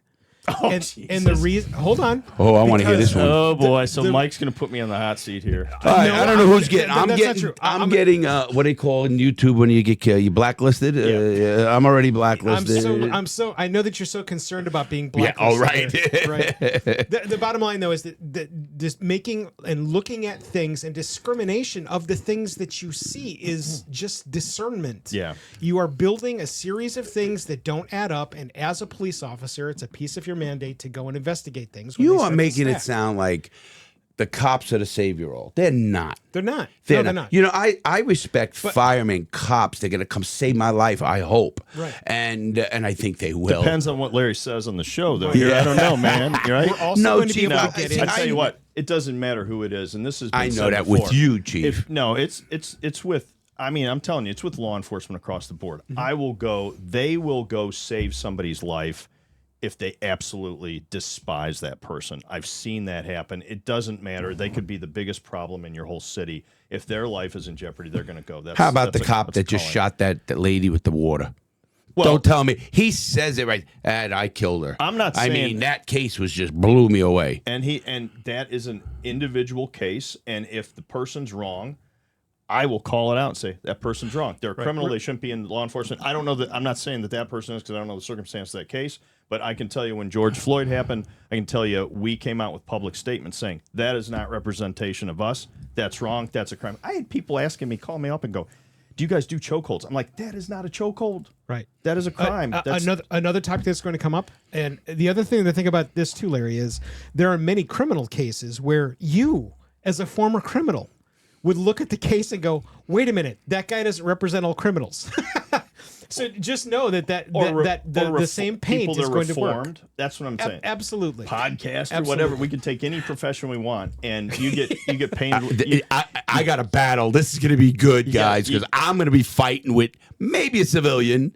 And the reason, hold on. Oh, I want to hear this one. Oh boy, Mike's going to put me on the hot seat here. All right, I don't know who's getting. I'm that's not true. I'm getting. What do they call in YouTube when you get you blacklisted? I'm already blacklisted. I know that you're so concerned about being blacklisted. Yeah. All right. Right. The bottom line, though, is that just making and looking at things and discrimination of the things that you see is just discernment. Yeah. You are building a series of things that don't add up, and as a police officer, it's a piece of your mandate to go and investigate things. You are making it sound like the cops are the savior all. They're not. They're not. They're They're not. not. You know, I respect firemen, cops. They're going to come save my life, I hope. Right. And I think they will. Depends on what Larry says on the show, though. Here, I don't know, man. You're right? We're also going to be able to get in. I tell you what, it doesn't matter who it is, and this is. I know that with you, Chief. It's with. I mean, I'm telling you, it's with law enforcement across the board. Mm-hmm. They will go save somebody's life if they absolutely despise that person. I've seen that happen. It doesn't matter. They could be the biggest problem in your whole city. If their life is in jeopardy, they're going to go. How about the cop that just shot that lady with the water? Well, don't tell me. He says it right. And I killed her. I'm not saying. I mean, that case just blew me away. And that is an individual case. And if the person's wrong, I will call it out and say that person's wrong. They're a criminal. They shouldn't be in law enforcement. I don't know that. I'm not saying that person is because I don't know the circumstance of that case. But I can tell you when George Floyd happened, I can tell you we came out with public statements saying that is not representation of us. That's wrong. That's a crime. I had people asking me, call me up and go, do you guys do chokeholds? I'm like, that is not a chokehold. Right. That is a crime. Another topic that's going to come up, and the other thing to think about this too, Larry, is there are many criminal cases where you, as a former criminal, would look at the case and go, wait a minute, that guy doesn't represent all criminals. So just know that the same paint is going to work. That's what I'm saying. Absolutely. Podcast or whatever. We can take any profession we want, and you get painted. I got a battle. This is going to be good, guys, because I'm going to be fighting with maybe a civilian.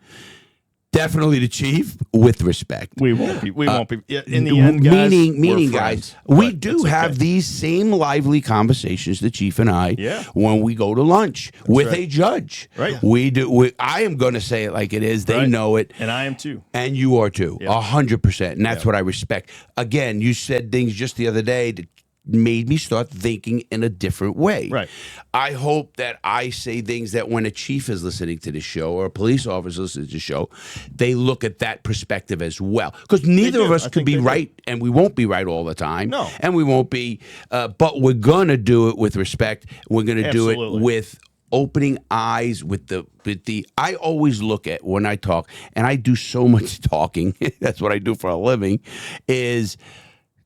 Definitely the chief, with respect. We won't be. In the end, guys, meaning, guys, we do have these same lively conversations, the chief and I, when we go to lunch with a judge. Right. We do. I am going to say it like it is. They know it, and I am too, and you are too, 100%. And that's what I respect. Again, you said things just the other day that made me start thinking in a different way. Right. I hope that I say things that when a chief is listening to the show or a police officer listening to the show, they look at that perspective as well. Because neither of us could be right, and we won't be right all the time. No. And we won't be, but we're going to do it with respect. We're going to do it with opening eyes, with the I always look at when I talk, and I do so much talking, that's what I do for a living, is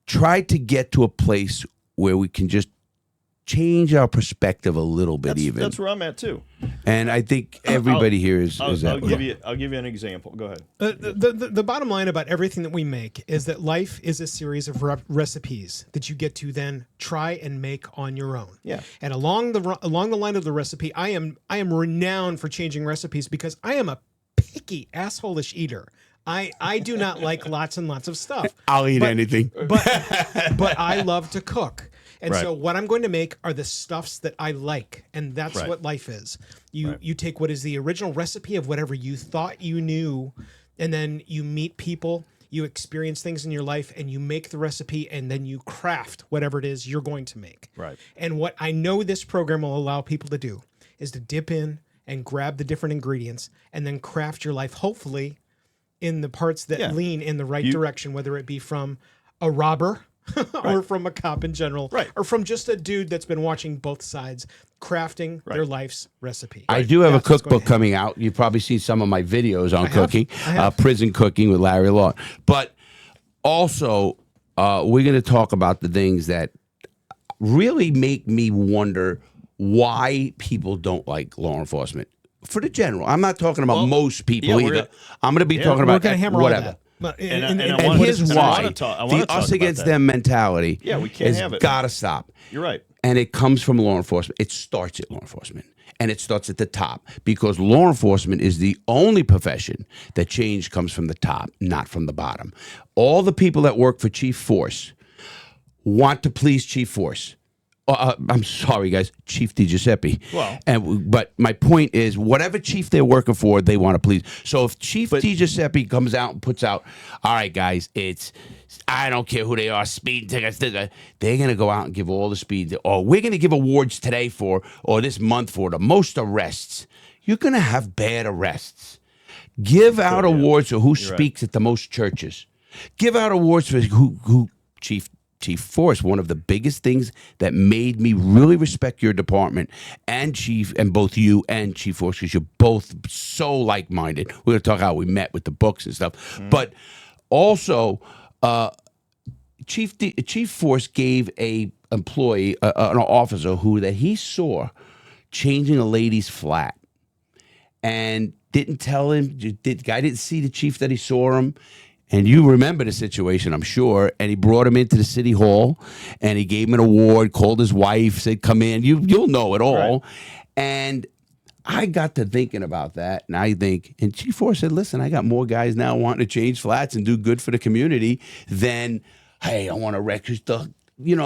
try to get to a place where we can just change our perspective a little bit. That's where I'm at too. And I think everybody here is that. I'll give you an example. Go ahead. The bottom line about everything that we make is that life is a series of recipes that you get to then try and make on your own. Yeah. And along the line of the recipe, I am renowned for changing recipes because I am a picky, asshole-ish eater. I do not like lots and lots of stuff. I'll eat anything. But I love to cook. And so what I'm going to make are the stuffs that I like. And that's what life is. You take what is the original recipe of whatever you thought you knew and then you meet people, you experience things in your life, and you make the recipe, and then you craft whatever it is you're going to make. Right. And what I know this program will allow people to do is to dip in and grab the different ingredients and then craft your life, hopefully, in the parts that lean in the right direction, whether it be from a robber or from a cop in general, or from just a dude that's been watching both sides, crafting their life's recipe. I do have a cookbook coming out. You've probably seen some of my videos on cooking, prison cooking with Larry Lawton. But also, we're going to talk about the things that really make me wonder why people don't like law enforcement. For the general, I'm not talking about most people either. I'm going to be talking about whatever. And here's why the us against them mentality we can't have it. Got to stop. You're right. And it comes from law enforcement. It starts at law enforcement. And it starts at the top because law enforcement is the only profession that change comes from the top, not from the bottom. All the people that work for Chief Force want to please Chief Force. I'm sorry, guys, Chief DiGiuseppi. Well, but my point is, whatever chief they're working for, they want to please. So if Chief DiGiuseppi comes out and puts out, all right, guys, I don't care who they are, speed tickets, they're going to go out and give all the speed. Or we're going to give awards today or this month for the most arrests. You're going to have bad arrests. Give out awards for who speaks at the most churches. Give out awards for who Chief Force. One of the biggest things that made me really respect your department and both you and Chief Force, because you're both so like-minded. We're going to talk how we met with the books and stuff. But also, Chief Force gave an employee, an officer that he saw changing a lady's flat and didn't tell him. The guy didn't see the chief that he saw him. And you remember the situation, I'm sure. And he brought him into the city hall, and he gave him an award, called his wife, said, come in. You'll know it all. Right. And I got to thinking about that, and and Chief Force said, listen, I got more guys now wanting to change flats and do good for the community than, hey, I want to wreck the,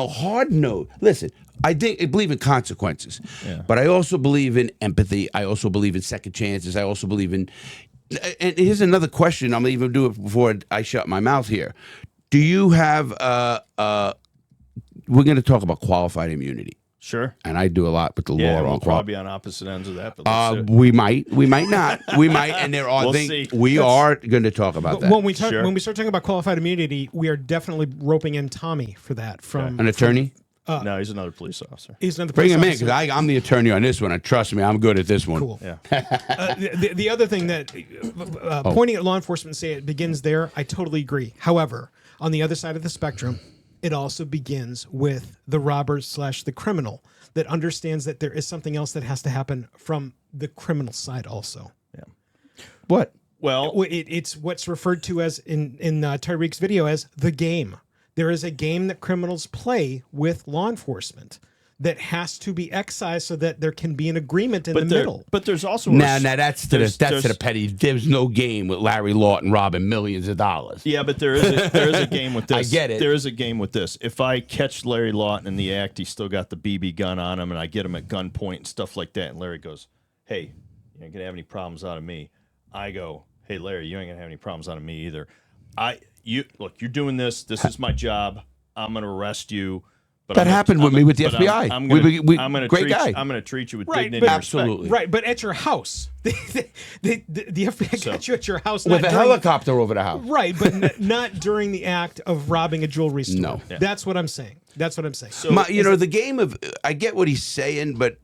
hard note. Listen, I believe in consequences, but I also believe in empathy. I also believe in second chances. I also believe in... And here's another question. I'm going to even do it before I shut my mouth here. Do you have, we're going to talk about qualified immunity. Sure. And I do a lot with the law. We'll probably be on opposite ends of that. But we might not. We might. And there are things we are going to talk about that. When we start talking about qualified immunity, we are definitely roping in Tommy for that. From an attorney? No, he's another police officer. He's another police officer. Bring him in, because I'm the attorney on this one, and trust me, I'm good at this one. Cool. Yeah. The other thing that pointing at law enforcement and say it begins there, I totally agree. However, on the other side of the spectrum, it also begins with the robber / the criminal that understands that there is something else that has to happen from the criminal side also. Yeah. What? Well, it's what's referred to as in Tyreek's video as the game. There is a game that criminals play with law enforcement that has to be excised so that there can be an agreement in the middle. But there's also that's to the petty. There's no game with Larry Lawton robbing millions of dollars. Yeah, but there is a game with this. I get it. There is a game with this. If I catch Larry Lawton in the act, he's still got the BB gun on him, and I get him at gunpoint and stuff like that, and Larry goes, "Hey, you ain't gonna have any problems out of me." I go, "Hey, Larry, you ain't gonna have any problems out of me either." Look, you're doing this. This is my job. I'm going to arrest you. But that happened with me with the FBI. I'm going to treat you with dignity and absolutely. Right, but at your house. The FBI got you at your house. With a helicopter over the house. Right, but not during the act of robbing a jewelry store. No. Yeah. That's what I'm saying. So, the game of, I get what he's saying, but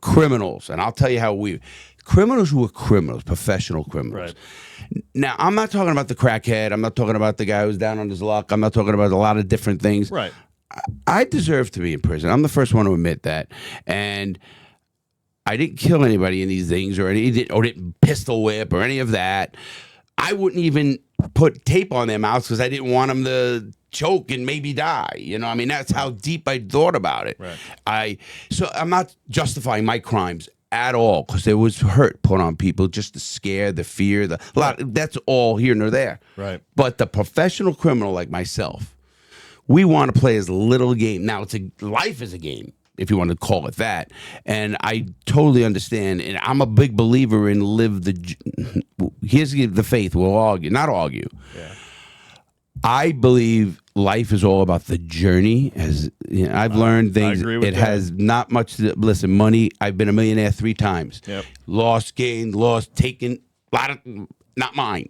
criminals, and I'll tell you criminals who are criminals, professional criminals. Right. Now, I'm not talking about the crackhead. I'm not talking about the guy who's down on his luck. I'm not talking about a lot of different things. Right. I deserve to be in prison. I'm the first one to admit that. And I didn't kill anybody in these things or didn't pistol whip or any of that. I wouldn't even put tape on their mouths because I didn't want them to choke and maybe die. That's how deep I thought about it. Right. So I'm not justifying my crimes at all, because there was hurt put on people, just the scare, the fear, that's all here nor there. Right. But the professional criminal like myself, we want to play as little game. Now, life is a game. if you want to call it that. And I totally understand. And I'm a big believer in here's the faith. We'll argue, not argue. Yeah. I believe life is all about the journey. As you know, I've learned things. I agree with it that. has not much to listen. Money. I've been a millionaire 3 times. Yep. Lost, gained, lost, taken. A lot of not mine.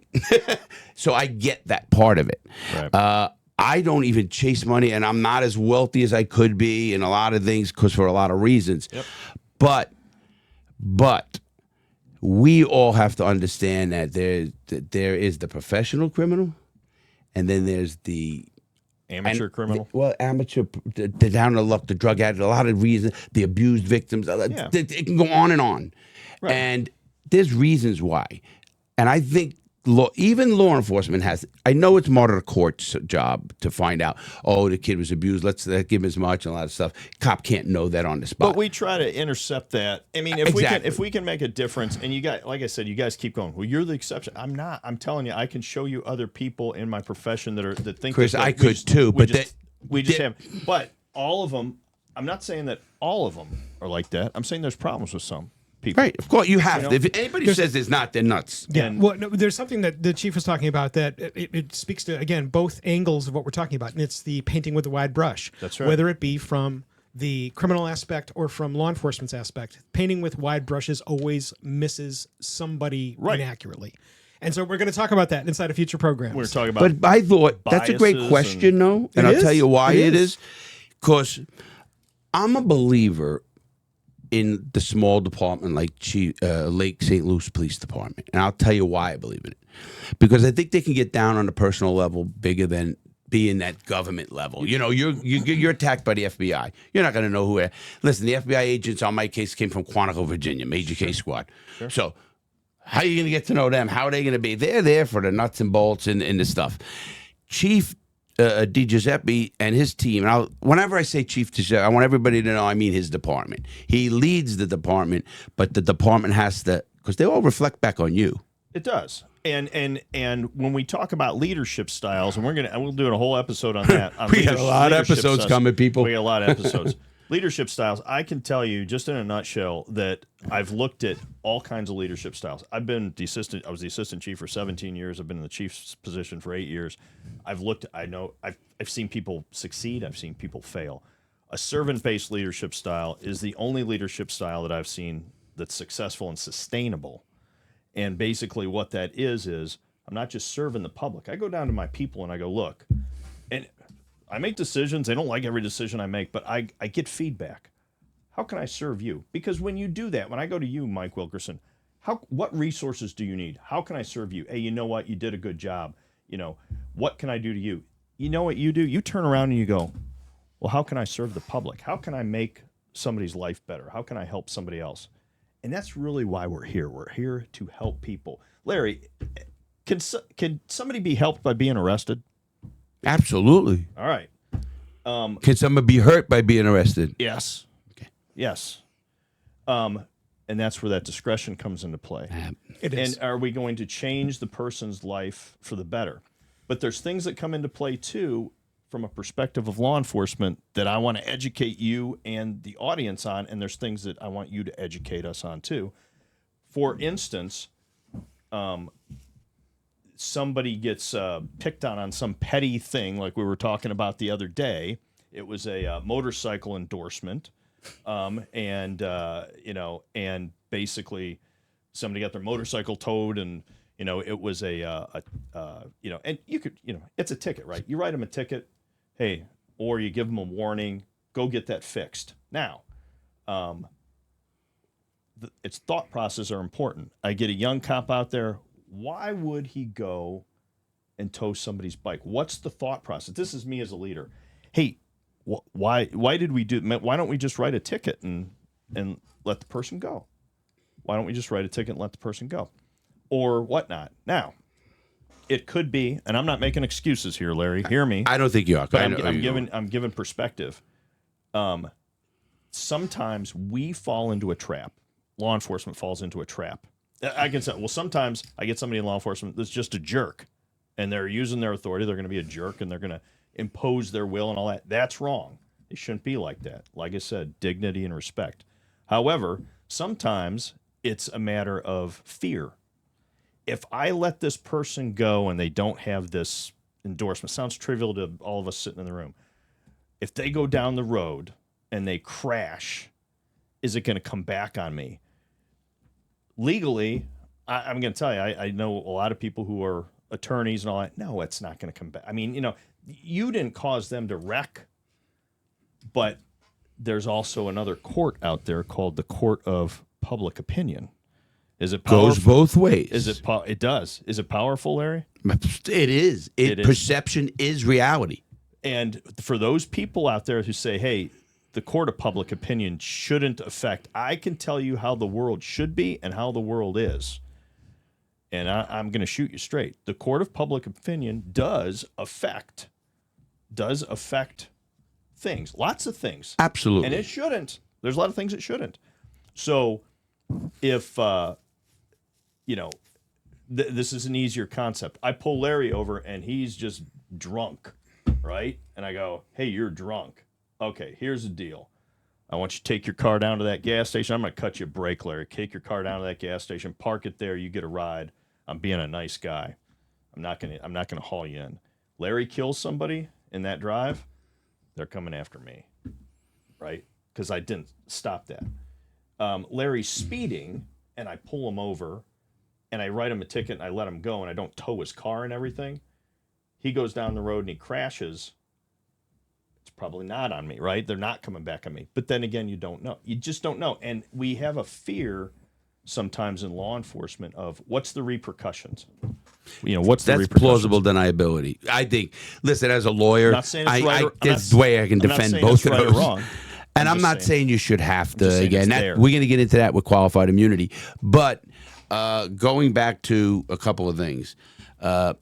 So I get that part of it. Right. I don't even chase money, and I'm not as wealthy as I could be in a lot of things because for a lot of reasons. Yep. But we all have to understand that there is the professional criminal. And then there's the Amateur criminal. Amateur, the down the luck, the drug addict, a lot of reasons, the abused victims. It can go on and on. Right. And there's reasons why. And I think even law enforcement has, I know it's more of the court's job to find out, oh, the kid was abused, let's give him as much and a lot of stuff. Cop can't know that on the spot. But we try to intercept that. I mean, if we can make a difference, and you guys, like I said, you guys keep going. Well, you're the exception. I'm not. I'm telling you, I can show you other people in my profession that think. Chris, I could too, but we just have. But all of them. I'm not saying that all of them are like that. I'm saying there's problems with some people. Right, of course you have You to. know? If anybody says there's not, they're nuts. Yeah. And- Well, no, there's something that the chief was talking about that it speaks to, again, both angles of what we're talking about. And it's the painting with a wide brush. That's right. Whether it be from the criminal aspect or from law enforcement's aspect, painting with wide brushes always misses somebody inaccurately. And so we're going to talk about that inside a future program. We're talking about. But I thought that's a great biases question, though, and It I'll tell is. you why It it is. is. Because I'm a believer in the small department like Lake St. Louis Police Department, and I'll tell you why I believe in it. Because I think they can get down on a personal level bigger than being that government level. You know, you're attacked by the FBI. You're not going to know who. Listen, the FBI agents on my case came from Quantico, Virginia, Major Case Squad. Sure. So how are you going to get to know them? How are they going to be? They're there for the nuts and bolts and the stuff. Chief DiGiuseppi and his team. And whenever I say Chief DiGiuseppi, I want everybody to know I mean his department. He leads the department, but the department has to, because they all reflect back on you. It does. And when we talk about leadership styles, and we'll do a whole episode on that. On We got a lot of episodes styles. coming, people. We got a lot of episodes. Leadership styles. I can tell you, just in a nutshell, that I've looked at all kinds of leadership styles. I was the assistant chief for 17 years. I've been in the chief's position for 8 years. I've seen people succeed. I've seen people fail. A servant-based leadership style is the only leadership style that I've seen that's successful and sustainable. And basically what that is I'm not just serving the public. I go down to my people and I go, look, and I make decisions. They don't like every decision I make, but I get feedback. How can I serve you? Because when you do that, when I go to you, Mike Wilkerson, what resources do you need? How can I serve you? Hey, you know what? You did a good job. You know, what can I do to you? You know what you do? You turn around and you go, well, how can I serve the public? How can I make somebody's life better? How can I help somebody else? And that's really why we're here. We're here to help people. Larry, can somebody be helped by being arrested? Absolutely. All right. Can someone be hurt by being arrested? Yes. Okay. Yes. And that's where that discretion comes into play. It is. And are we going to change the person's life for the better? But there's things that come into play too from a perspective of law enforcement that I want to educate you and the audience on, and there's things that I want you to educate us on too. For instance, somebody gets picked on some petty thing like we were talking about the other day. It was a motorcycle endorsement, and basically somebody got their motorcycle towed, and it was and you could, it's a ticket, right? You write them a ticket, hey, or you give them a warning, go get that fixed. Now, its thought process are important. I get a young cop out there. Why would he go and tow somebody's bike? What's the thought process? This is me as a leader. Hey, why did we do? Why don't we just write a ticket and let the person go? Why don't we just write a ticket and let the person go, or whatnot? Now, it could be, and I'm not making excuses here, Larry. Hear me. I don't think you are. But I'm giving perspective. Sometimes we fall into a trap. Law enforcement falls into a trap. I can say, well, sometimes I get somebody in law enforcement that's just a jerk, and they're using their authority. They're going to be a jerk, and they're going to impose their will and all that. That's wrong. They shouldn't be like that. Like I said, dignity and respect. However, sometimes it's a matter of fear. If I let this person go and they don't have this endorsement, sounds trivial to all of us sitting in the room. If they go down the road and they crash, is it going to come back on me? Legally, I'm going to tell you, I know a lot of people who are attorneys and all that. No, it's not going to come back. I mean, you didn't cause them to wreck, but there's also another court out there called the Court of Public Opinion. Is it powerful? Goes both ways. It does. Is it powerful, Larry? It is. Perception is reality. And for those people out there who say, hey, the Court of Public Opinion shouldn't affect, I can tell you how the world should be and how the world is. And I'm going to shoot you straight. The Court of Public Opinion does affect things, lots of things. Absolutely. And it shouldn't. There's a lot of things it shouldn't. So if, this is an easier concept. I pull Larry over and he's just drunk, right? And I go, hey, you're drunk. Okay, here's the deal. I want you to take your car down to that gas station. I'm going to cut you a break, Larry. Take your car down to that gas station, park it there. You get a ride. I'm being a nice guy. I'm not going to haul you in. Larry kills somebody in that drive. They're coming after me, right? Because I didn't stop that. Larry's speeding, and I pull him over, and I write him a ticket, and I let him go, and I don't tow his car and everything. He goes down the road, and he crashes. It's probably not on me, right? They're not coming back on me. But then again, you don't know. You just don't know. And we have a fear sometimes in law enforcement of what's the repercussions? What's the repercussions? That's plausible deniability. I think, listen, as a lawyer, I'm not saying it's right there's the way I can defend both of right those. Or wrong. And I'm not saying you should have to, again, we're going to get into that with qualified immunity. But going back to a couple of things, law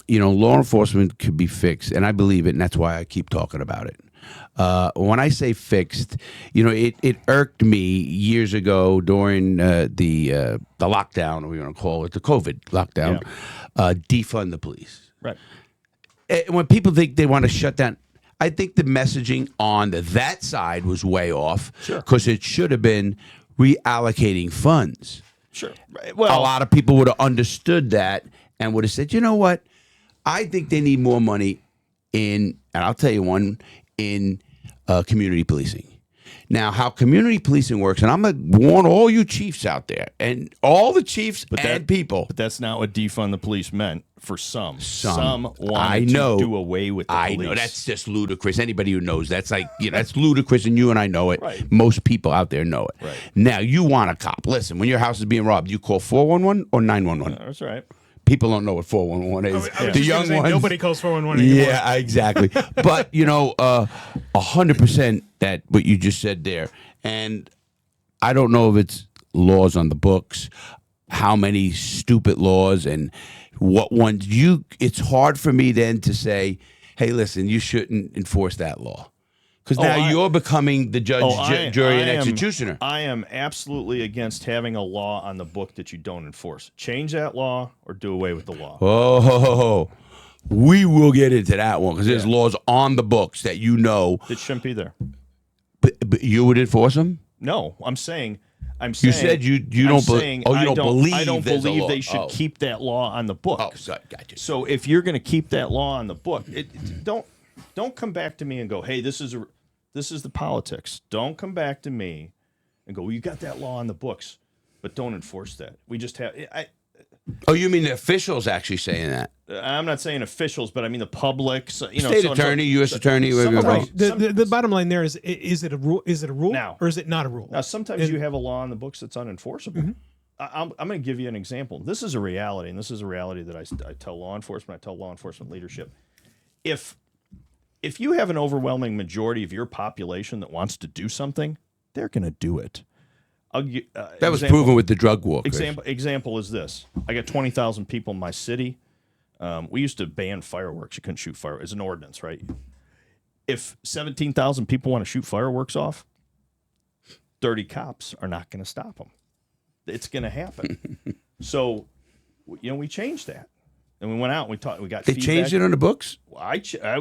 enforcement could be fixed, and I believe it, and that's why I keep talking about it. When I say fixed, it irked me years ago during the lockdown, we're going to call it the COVID lockdown, defund the police. Right. When people think they want to shut down, I think the messaging on that side was way off. Sure. Because it should have been reallocating funds. Sure. Right. Well, a lot of people would have understood that and would have said, you know what? I think they need more money and I'll tell you one, in community policing. Now, how community policing works, and I'm going to warn all you chiefs out there, and all the chiefs people. But that's not what defund the police meant for some. Some wanted to do away with the police. I know, that's just ludicrous. Anybody who knows, that's like, that's ludicrous, and you and I know it. Right. Most people out there know it. Right. Now, you want a cop. Listen, when your house is being robbed, you call 411 or 911? That's right. People don't know what 411 is. I was the young ones. Nobody calls 411 anymore. Yeah, exactly. But 100% that what you just said there, and I don't know if it's laws on the books, how many stupid laws, and what ones it's hard for me then to say, hey, listen, you shouldn't enforce that law. Because now you're becoming the judge, jury, and executioner. I am absolutely against having a law on the book that you don't enforce. Change that law or do away with the law. Oh, we will get into that one because there's laws on the books that that shouldn't be there. But you would enforce them? No, I'm saying. You said you don't believe. Oh, you don't believe. I don't believe they should keep that law on the book. Oh, gotcha. So if you're going to keep that law on the book, don't come back to me and go, hey, this is the politics. Don't come back to me and go, well, you got that law on the books, but don't enforce that. We just have. Oh, you mean the officials actually saying that? I'm not saying officials, but I mean the public. State attorney, U.S. attorney. The bottom line there is it a rule? Is it a rule now, or is it not a rule? Now, sometimes you have a law on the books that's unenforceable. Mm-hmm. I'm going to give you an example. This is a reality, and this is a reality that I tell law enforcement. I tell law enforcement leadership. If you have an overwhelming majority of your population that wants to do something, they're going to do it. That was proven with the drug war. Example is this. I got 20,000 people in my city. We used to ban fireworks. You couldn't shoot fireworks. It's an ordinance, right? If 17,000 people want to shoot fireworks off, 30 cops are not going to stop them. It's going to happen. So, we changed that. And we went out and we got They feedback. changed it on the books?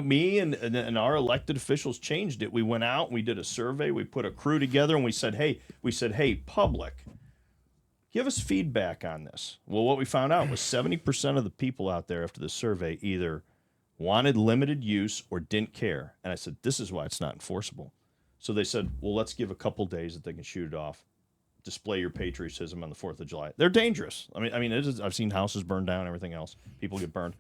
me and our elected officials changed it. We went out and we did a survey. We put a crew together and we said, hey, public, give us feedback on this. Well, what we found out was 70% of the people out there after the survey either wanted limited use or didn't care. And I said, this is why it's not enforceable. So they said, well, let's give a couple days that they can shoot it off. Display your patriotism on the 4th of July. They're dangerous. I've seen houses burned down, everything else. People get burned.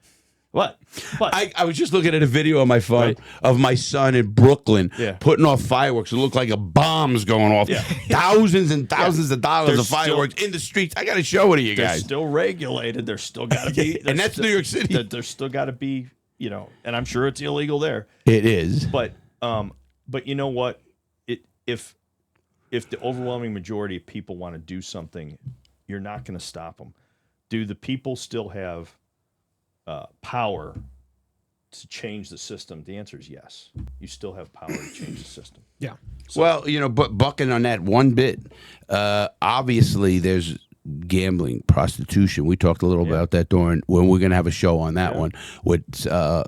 What? I was just looking at a video on my phone of my son in Brooklyn putting off fireworks. It looked like a bomb's going off. Yeah. Thousands and thousands of dollars of fireworks in the streets. I got to show it to you guys. They're still regulated. There's still got to be. And that's New York City. There's still got to be, and I'm sure it's illegal there. It is. But you know what? If the overwhelming majority of people want to do something, you're not going to stop them. Do the people still have power to change the system? The answer is yes. You still have power to change the system. Yeah. So, well, but bucking on that one bit, obviously there's gambling, prostitution. We talked a little about that when we're going to have a show on that one with Shima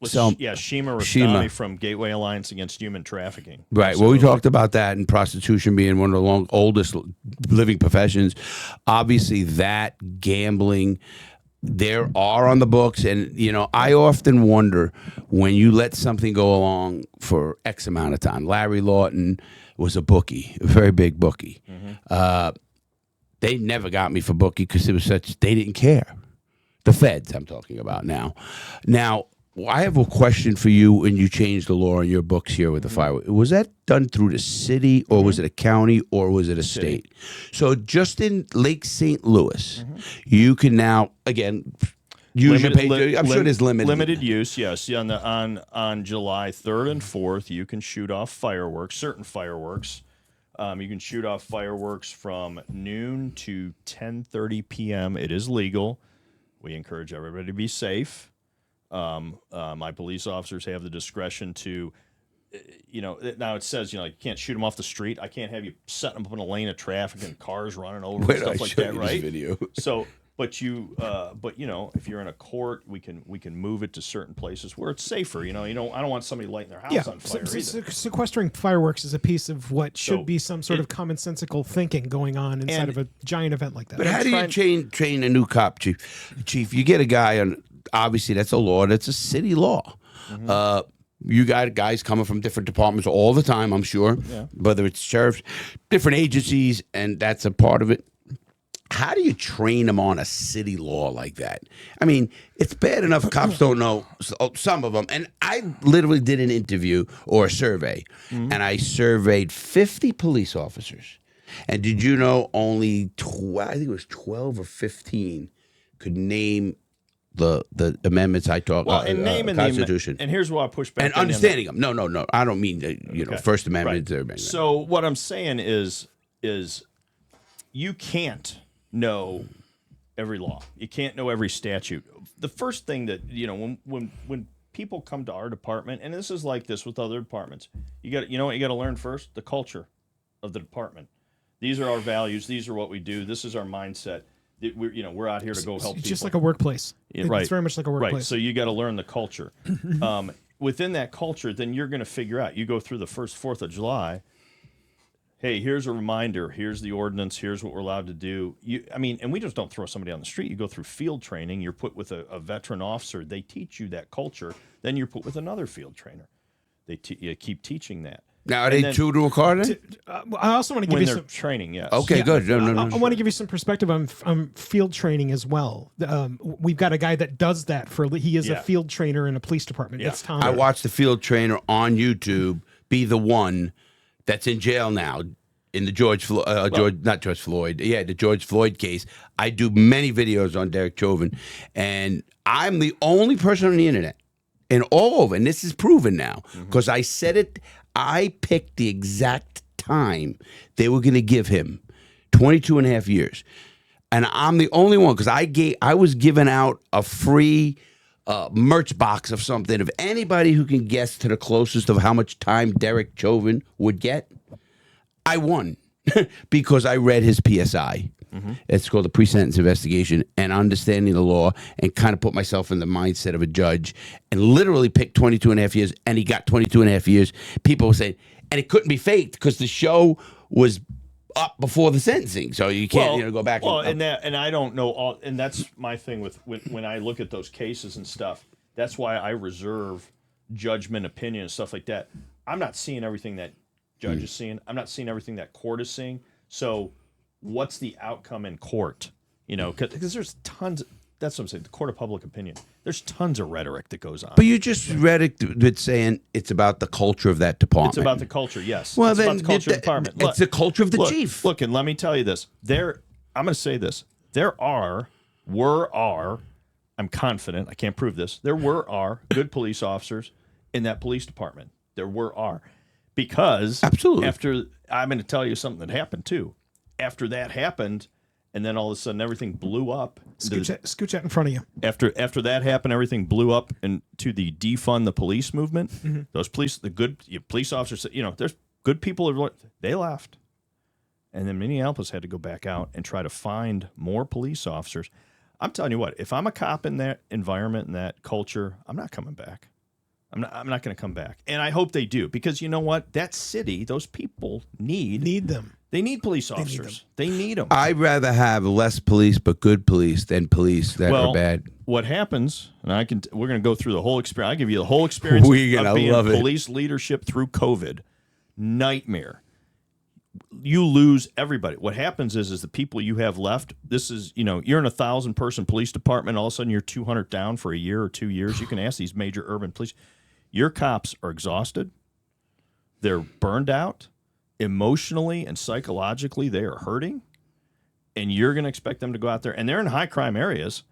Rastani from Gateway Alliance Against Human Trafficking. Right. Absolutely. Well, we talked about that, and prostitution being one of the oldest living professions. Obviously, that gambling, there are on the books, and I often wonder when you let something go along for X amount of time. Larry Lawton was a bookie, a very big bookie. Mm-hmm. They never got me for bookie because it was they didn't care. The feds I'm talking about now. Now, I have a question for you when you changed the law in your books here with the fireworks. Was that done through the city, or was it a county, or was it a state? So just in Lake St. Louis, you can now, again, use your page. I'm sure there's limited use, yes. Yeah, on July 3rd and 4th, you can shoot off fireworks, certain fireworks. You can shoot off fireworks from noon to 10:30 p.m. It is legal. We encourage everybody to be safe. My police officers have the discretion to, now it says, you can't shoot them off the street. I can't have you setting them up in a lane of traffic and cars running over and stuff like that, right? Video. So, but if you're in a court, we can move it to certain places where it's safer. I don't want somebody lighting their house on fire either. Sequestering fireworks is a piece of what should be some sort of commonsensical thinking going on inside of a giant event like that. But how do you train a new cop, Chief? Chief, you get a guy on. Obviously, that's a law. That's a city law. Mm-hmm. You got guys coming from different departments all the time, I'm sure, whether it's sheriffs, different agencies, and that's a part of it. How do you train them on a city law like that? I mean, it's bad enough cops don't know, some of them. And I literally did an interview or a survey, and I surveyed 50 police officers. And did you know only, I think it was 12 or 15 could name the amendments I talk about, the Constitution. And here's why I push back. And understanding them. No. I don't mean, First Amendment. Right. So what I'm saying is you can't know every law. You can't know every statute. The first thing that, when people come to our department, and this is like this with other departments, you got what you got to learn first? The culture of the department. These are our values. These are what we do. This is our mindset. We're out here to go help people. Just like a workplace. Right. It's very much like a workplace. Right. So you got to learn the culture. Within that culture, then you're going to figure out. You go through the first 4th of July. Hey, here's a reminder. Here's the ordinance. Here's what we're allowed to do. And we just don't throw somebody on the street. You go through field training. You're put with a veteran officer. They teach you that culture. Then you're put with another field trainer. You keep teaching that. Now, are they true to a car then? I also want to give you some training, yes. Okay, good. I want to give you some perspective on field training as well. We've got a guy that does that he is a field trainer in a police department. It's Tom. I watched the field trainer on YouTube be the one that's in jail now in the the George Floyd case. I do many videos on Derek Chauvin, and I'm the only person on the internet and all over, and this is proven now because I said it. I picked the exact time they were going to give him 22 and a half years. And I'm the only one because I was giving out a free merch box of something of anybody who can guess to the closest of how much time Derek Chauvin would get. I won because I read his PSI. It's called a pre-sentence investigation, and understanding the law and kind of put myself in the mindset of a judge and literally picked 22 and a half years, and he got 22 and a half years. People were saying, and it couldn't be faked because the show was up before the sentencing, so you can't go back. And I don't know all, and that's my thing with when I look at those cases and stuff. That's why I reserve judgment, opinion, and stuff like that. I'm not seeing everything that judge is seeing. I'm not seeing everything that court is seeing. So, what's the outcome in court? Because there's tons. That's what I'm saying. The court of public opinion. There's tons of rhetoric that goes on. But you just read it that's saying it's about the culture of that department. It's about the culture, yes. Well, it's then about the culture of the department. It's the culture of the chief. Look, and let me tell you this. I'm going to say this. I'm confident, I can't prove this, there are good police officers in that police department. Because absolutely. I'm going to tell you something that happened too. After that happened, and then all of a sudden everything blew up. Scooch that in front of you. After that happened, everything blew up into the defund the police movement. Mm-hmm. Those the good police officers, there's good people. They left, and then Minneapolis had to go back out and try to find more police officers. I'm telling you what, if I'm a cop in that environment and that culture, I'm not coming back. I'm not going to come back, and I hope they do, because you know what? That city, those people need them. They need police officers. They need them. I'd rather have less police but good police than police that are bad. What happens, and we're going to go through the whole experience. I'll give you the whole experience of being police leadership through COVID. Nightmare. You lose everybody. What happens is the people you have left, this is, you're in 1,000-person police department, all of a sudden you're 200 down for a year or 2 years. You can ask these major urban police. Your cops are exhausted. They're burned out. Emotionally and psychologically, they are hurting, and you're going to expect them to go out there, and they're in high crime areas.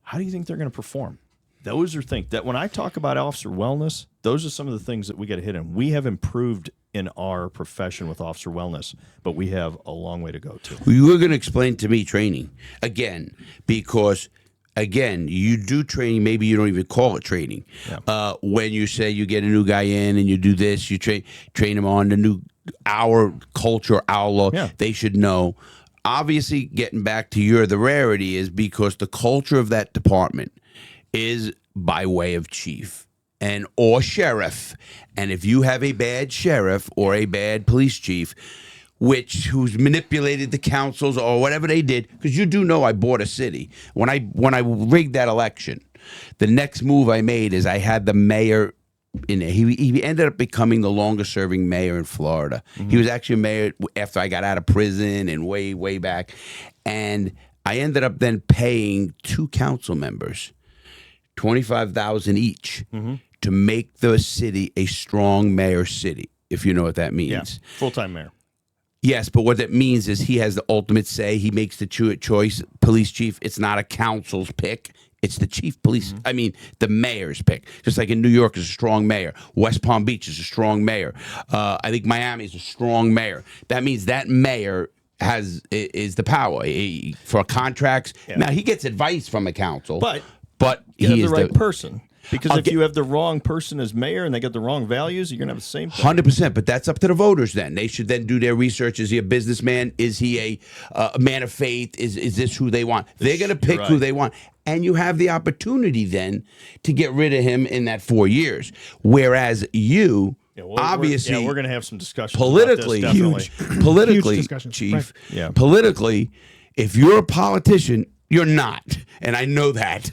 How do you think they're going to perform? Those are things that when I talk about officer wellness, those are some of the things that we got to hit on. We have improved in our profession with officer wellness, but we have a long way to go too. You were going to explain to me training again, because again, you do training. Maybe you don't even call it training. Yeah. When you say you get a new guy in and you do this, you train him on our culture, our law. Yeah. They should know. Obviously, getting back to the rarity is because the culture of that department is by way of chief or sheriff. And if you have a bad sheriff or a bad police chief, who's manipulated the councils or whatever they did, because you do know I bought a city. When I rigged that election, the next move I made is I had the mayor in there. He ended up becoming the longest serving mayor in Florida. Mm-hmm. He was actually mayor after I got out of prison and way back. And I ended up then paying 2 council members $25,000 each to make the city a strong mayor city, if you know what that means. Yeah, full-time mayor. Yes, but what that means is he has the ultimate say. He makes the choice. Police chief, it's not a council's pick. It's the chief police. I mean, the mayor's pick. Just like in New York is a strong mayor. West Palm Beach is a strong mayor. I think Miami is a strong mayor. That means that mayor is the power for contracts. Yeah. Now, he gets advice from a council. But he is the right person. Because if you have the wrong person as mayor and they get the wrong values, you're going to have the same thing. 100%. But that's up to the voters then. They should then do their research. Is he a businessman? Is he a man of faith? Is this who they want? They're going to pick who they want. And you have the opportunity then to get rid of him in that 4 years. Whereas you... obviously, we're going to have some discussions politically, about this, politically, huge discussions. Chief. Right. Yeah. Politically, if you're a politician, you're not, and I know that.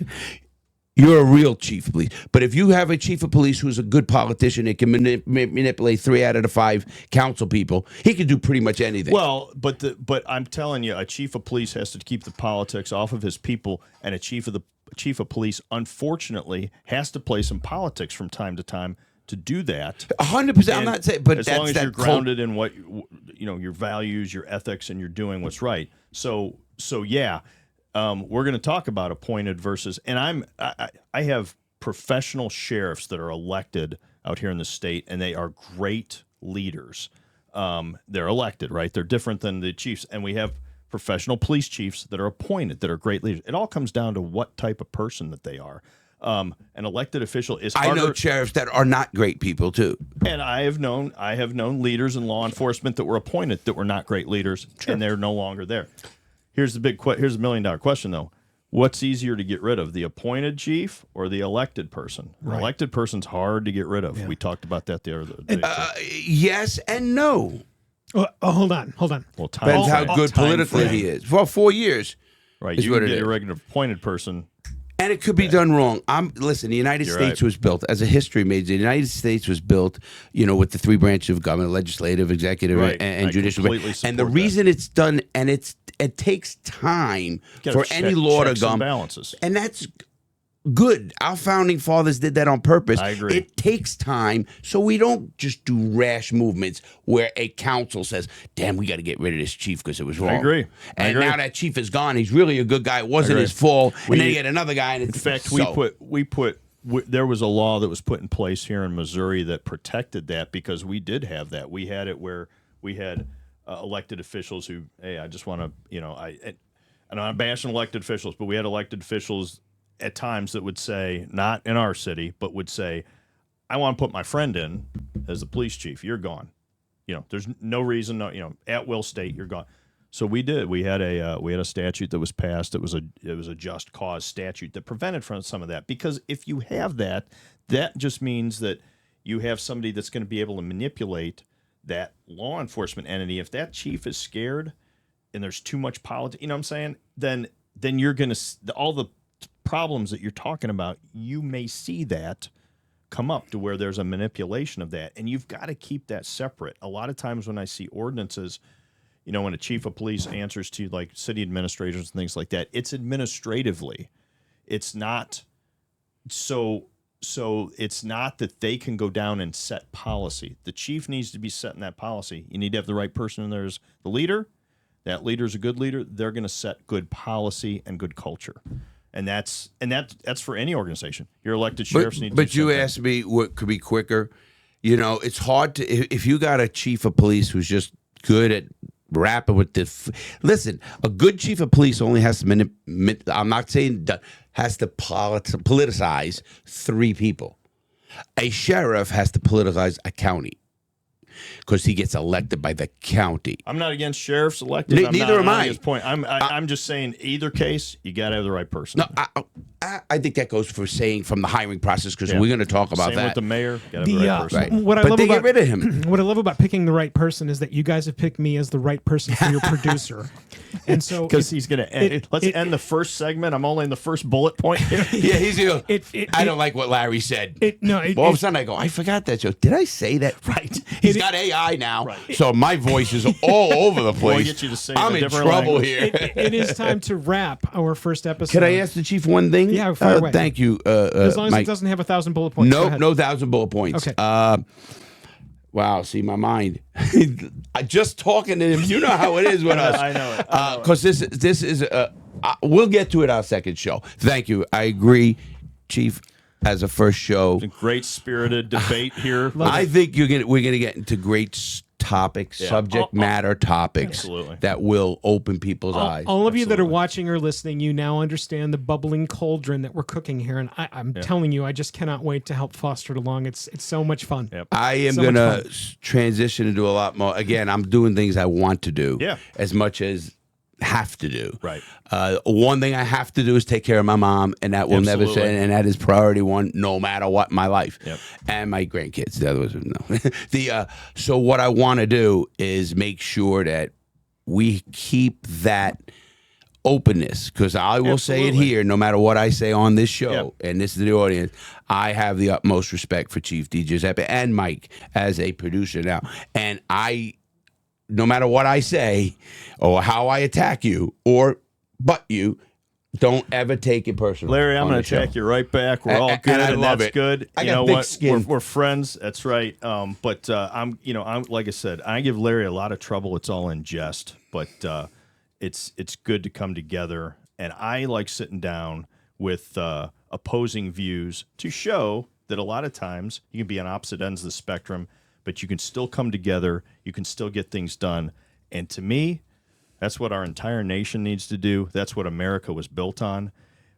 You're a real chief of police. But if you have a chief of police who's a good politician and can manipulate 3 out of the 5 council people, he can do pretty much anything. Well, but I'm telling you, a chief of police has to keep the politics off of his people, and a chief of police, unfortunately, has to play some politics from time to time to do that. 100%. I'm not saying, but as long as you're grounded in what your values, your ethics, and you're doing what's right. So yeah. We're going to talk about appointed versus, and I have professional sheriffs that are elected out here in the state, and they are great leaders. They're elected, right? They're different than the chiefs, and we have professional police chiefs that are appointed that are great leaders. It all comes down to what type of person that they are. An elected official is harder. I know sheriffs that are not great people too, and I have known leaders in law enforcement that were appointed that were not great leaders, and they're no longer there. Here's the $1 million question though. What's easier to get rid of, the appointed chief or the elected person? An elected person's hard to get rid of. Yeah. We talked about that the other day. Yes and no. Hold on. Well, depends how good politically he is. For 4 years, right? You can get a regular appointed person, and it could be done wrong. Listen. The United States was built as a history major. The United States was built, with the 3 branches of government: legislative, executive, and judicial. And the reason it's done, and it takes time for any law to come. And that's good. Our founding fathers did that on purpose. I agree. It takes time, so we don't just do rash movements where a council says, damn, we got to get rid of this chief because it was wrong. I agree. And now that chief is gone, he's really a good guy. It wasn't his fault. And then you get another guy. And in fact, there was a law that was put in place here in Missouri that protected that, because we did have that. We had it where we had elected officials who, hey, I just want to, I'm not bashing elected officials, but we had elected officials at times that would say, not in our city, but would say, I want to put my friend in as the police chief. You're gone. There's no reason, at will state, you're gone. So we did. We had a statute that was passed. It was a just cause statute that prevented from some of that. Because if you have that, that just means that you have somebody that's going to be able to manipulate that law enforcement entity. If that chief is scared and there's too much politics, you know what I'm saying? Then you're going to, all the problems that you're talking about, you may see that come up to where there's a manipulation of that. And you've got to keep that separate. A lot of times when I see ordinances, when a chief of police answers to like city administrators and things like that, it's administratively. It's not so it's not that they can go down and set policy. The chief needs to be setting that policy. You need to have the right person in there as the leader. That leader's a good leader. They're going to set good policy and good culture. And that's for any organization. Your elected sheriffs need to do But you asked me what could be quicker. It's hard to, if you got a chief of police who's just good at rapping with the, listen, a good chief of police only has to, I'm not saying has to politicize 3 people. A sheriff has to politicize a county, because he gets elected by the county. I'm not against sheriffs elected. Neither am I. I'm just saying either case, you got to have the right person. No, I think that goes for saying from the hiring process, because we're going to talk about Same that. with the mayor, got to have the right person. Right. What I but love they about, get rid of him. What I love about picking the right person is that you guys have picked me as the right person for your producer. And so because he's going to end. Let's end the first segment. I'm only in the first bullet point here. Yeah, he's I don't like what Larry said. All of a sudden I go, I forgot that joke. Did I say that? Right. He's got AI now, so my voice is all over the place. We'll get you to say I'm in trouble here. It is time to wrap our first episode. Can I ask the chief one thing? Yeah, fire away. Thank you. As long as Mike. it doesn't have 1,000 bullet points. No 1,000 bullet points. Okay. Wow, see my mind. I just talking to him. You know how it is with us. I know it. Because this is we'll get to it our second show. Thank you. I agree, Chief. As a first show, it's a great spirited debate here. I think we're gonna get into great topics, subject matter topics that will open people's eyes. All of you that are watching or listening, you now understand the bubbling cauldron that we're cooking here, and I'm telling you, I just cannot wait to help foster it along. It's so much fun. Yep. I am gonna transition and do a lot more. Again, I'm doing things I want to do, as much as have to do. Right. One thing I have to do is take care of my mom, and that will never change, and that is priority one, no matter what in my life. Yep. And my grandkids. The other was no. So what I want to do is make sure that we keep that openness, because I will say it here, no matter what I say on this show, and this is the audience, I have the utmost respect for Chief DiGiuseppi and Mike as a producer now, and no matter what I say or how I attack you or butt you, don't ever take it personal. Larry, I'm going to attack you right back. We're all good, and I love that's it. good. I you got know thick what? skin. We're friends. That's right. But I'm like I said, I give Larry a lot of trouble. It's all in jest, but it's good to come together. And I like sitting down with opposing views to show that a lot of times you can be on opposite ends of the spectrum, but you can still come together. You can still get things done. And to me, that's what our entire nation needs to do. That's what America was built on.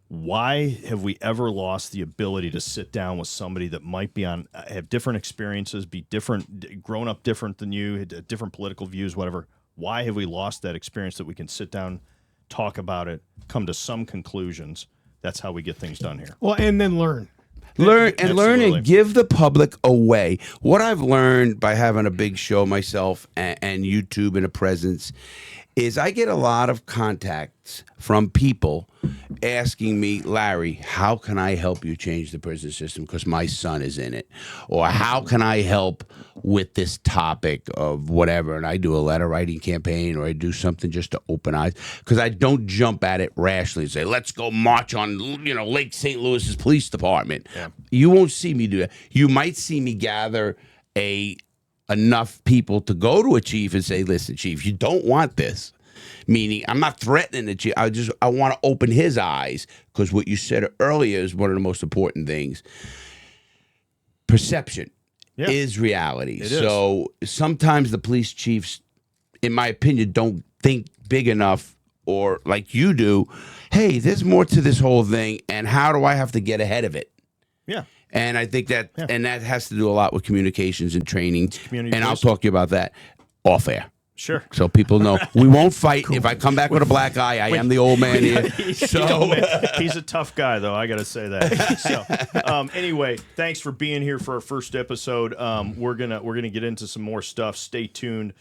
Why have we ever lost the ability to sit down with somebody that might be have different experiences, be different, grown up different than you, different political views, whatever? Why have we lost that experience that we can sit down talk about it, come to some conclusions. That's how we get things done here. Well, and then learn. Learn Absolutely. and give the public a way. What I've learned by having a big show myself and YouTube and a presence is I get a lot of contacts from people asking me, Larry, how can I help you change the prison system because my son is in it? Or how can I help with this topic of whatever? And I do a letter writing campaign, or I do something just to open eyes, because I don't jump at it rashly and say, let's go march on, Lake St. Louis's police department. Yeah. You won't see me do that. You might see me gather enough people to go to a chief and say, listen, chief, you don't want this. Meaning, I'm not threatening the chief. I want to open his eyes, because what you said earlier is one of the most important things. Perception is reality. So sometimes the police chiefs, in my opinion, don't think big enough, or like you do, hey, there's more to this whole thing, and how do I have to get ahead of it? Yeah. And I think that, and that has to do a lot with communications and training. And I'll talk to you about that off air. Sure. So people know we won't fight. If I come back with a black eye, I am the old man here. So he's a tough guy, though. I got to say that. So anyway, thanks for being here for our first episode. We're gonna get into some more stuff. Stay tuned.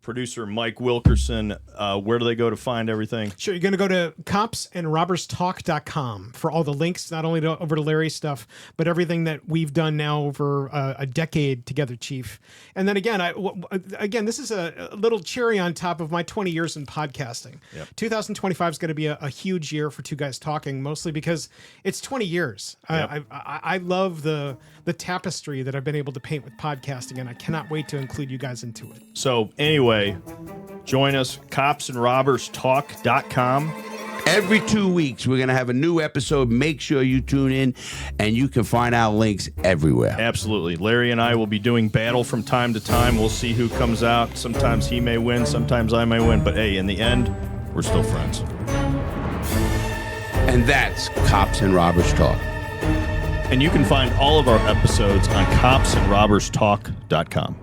Producer Mike Wilkerson, where do they go to find everything? Sure, you're going to go to copsandrobberstalk.com for all the links, not only over to Larry's stuff, but everything that we've done now over a decade together, Chief. And then again, this is a little cherry on top of my 20 years in podcasting. Yep. 2025 is going to be a huge year for Two Guys Talking, mostly because it's 20 years. Yep. I love the tapestry that I've been able to paint with podcasting, and I cannot wait to include you guys into it. So anyway, join us, copsandrobberstalk.com. Every 2 weeks, we're going to have a new episode. Make sure you tune in, and you can find our links everywhere. Absolutely. Larry and I will be doing battle from time to time. We'll see who comes out. Sometimes he may win, sometimes I may win. But hey, in the end, we're still friends. And that's Cops and Robbers Talk. And you can find all of our episodes on copsandrobberstalk.com.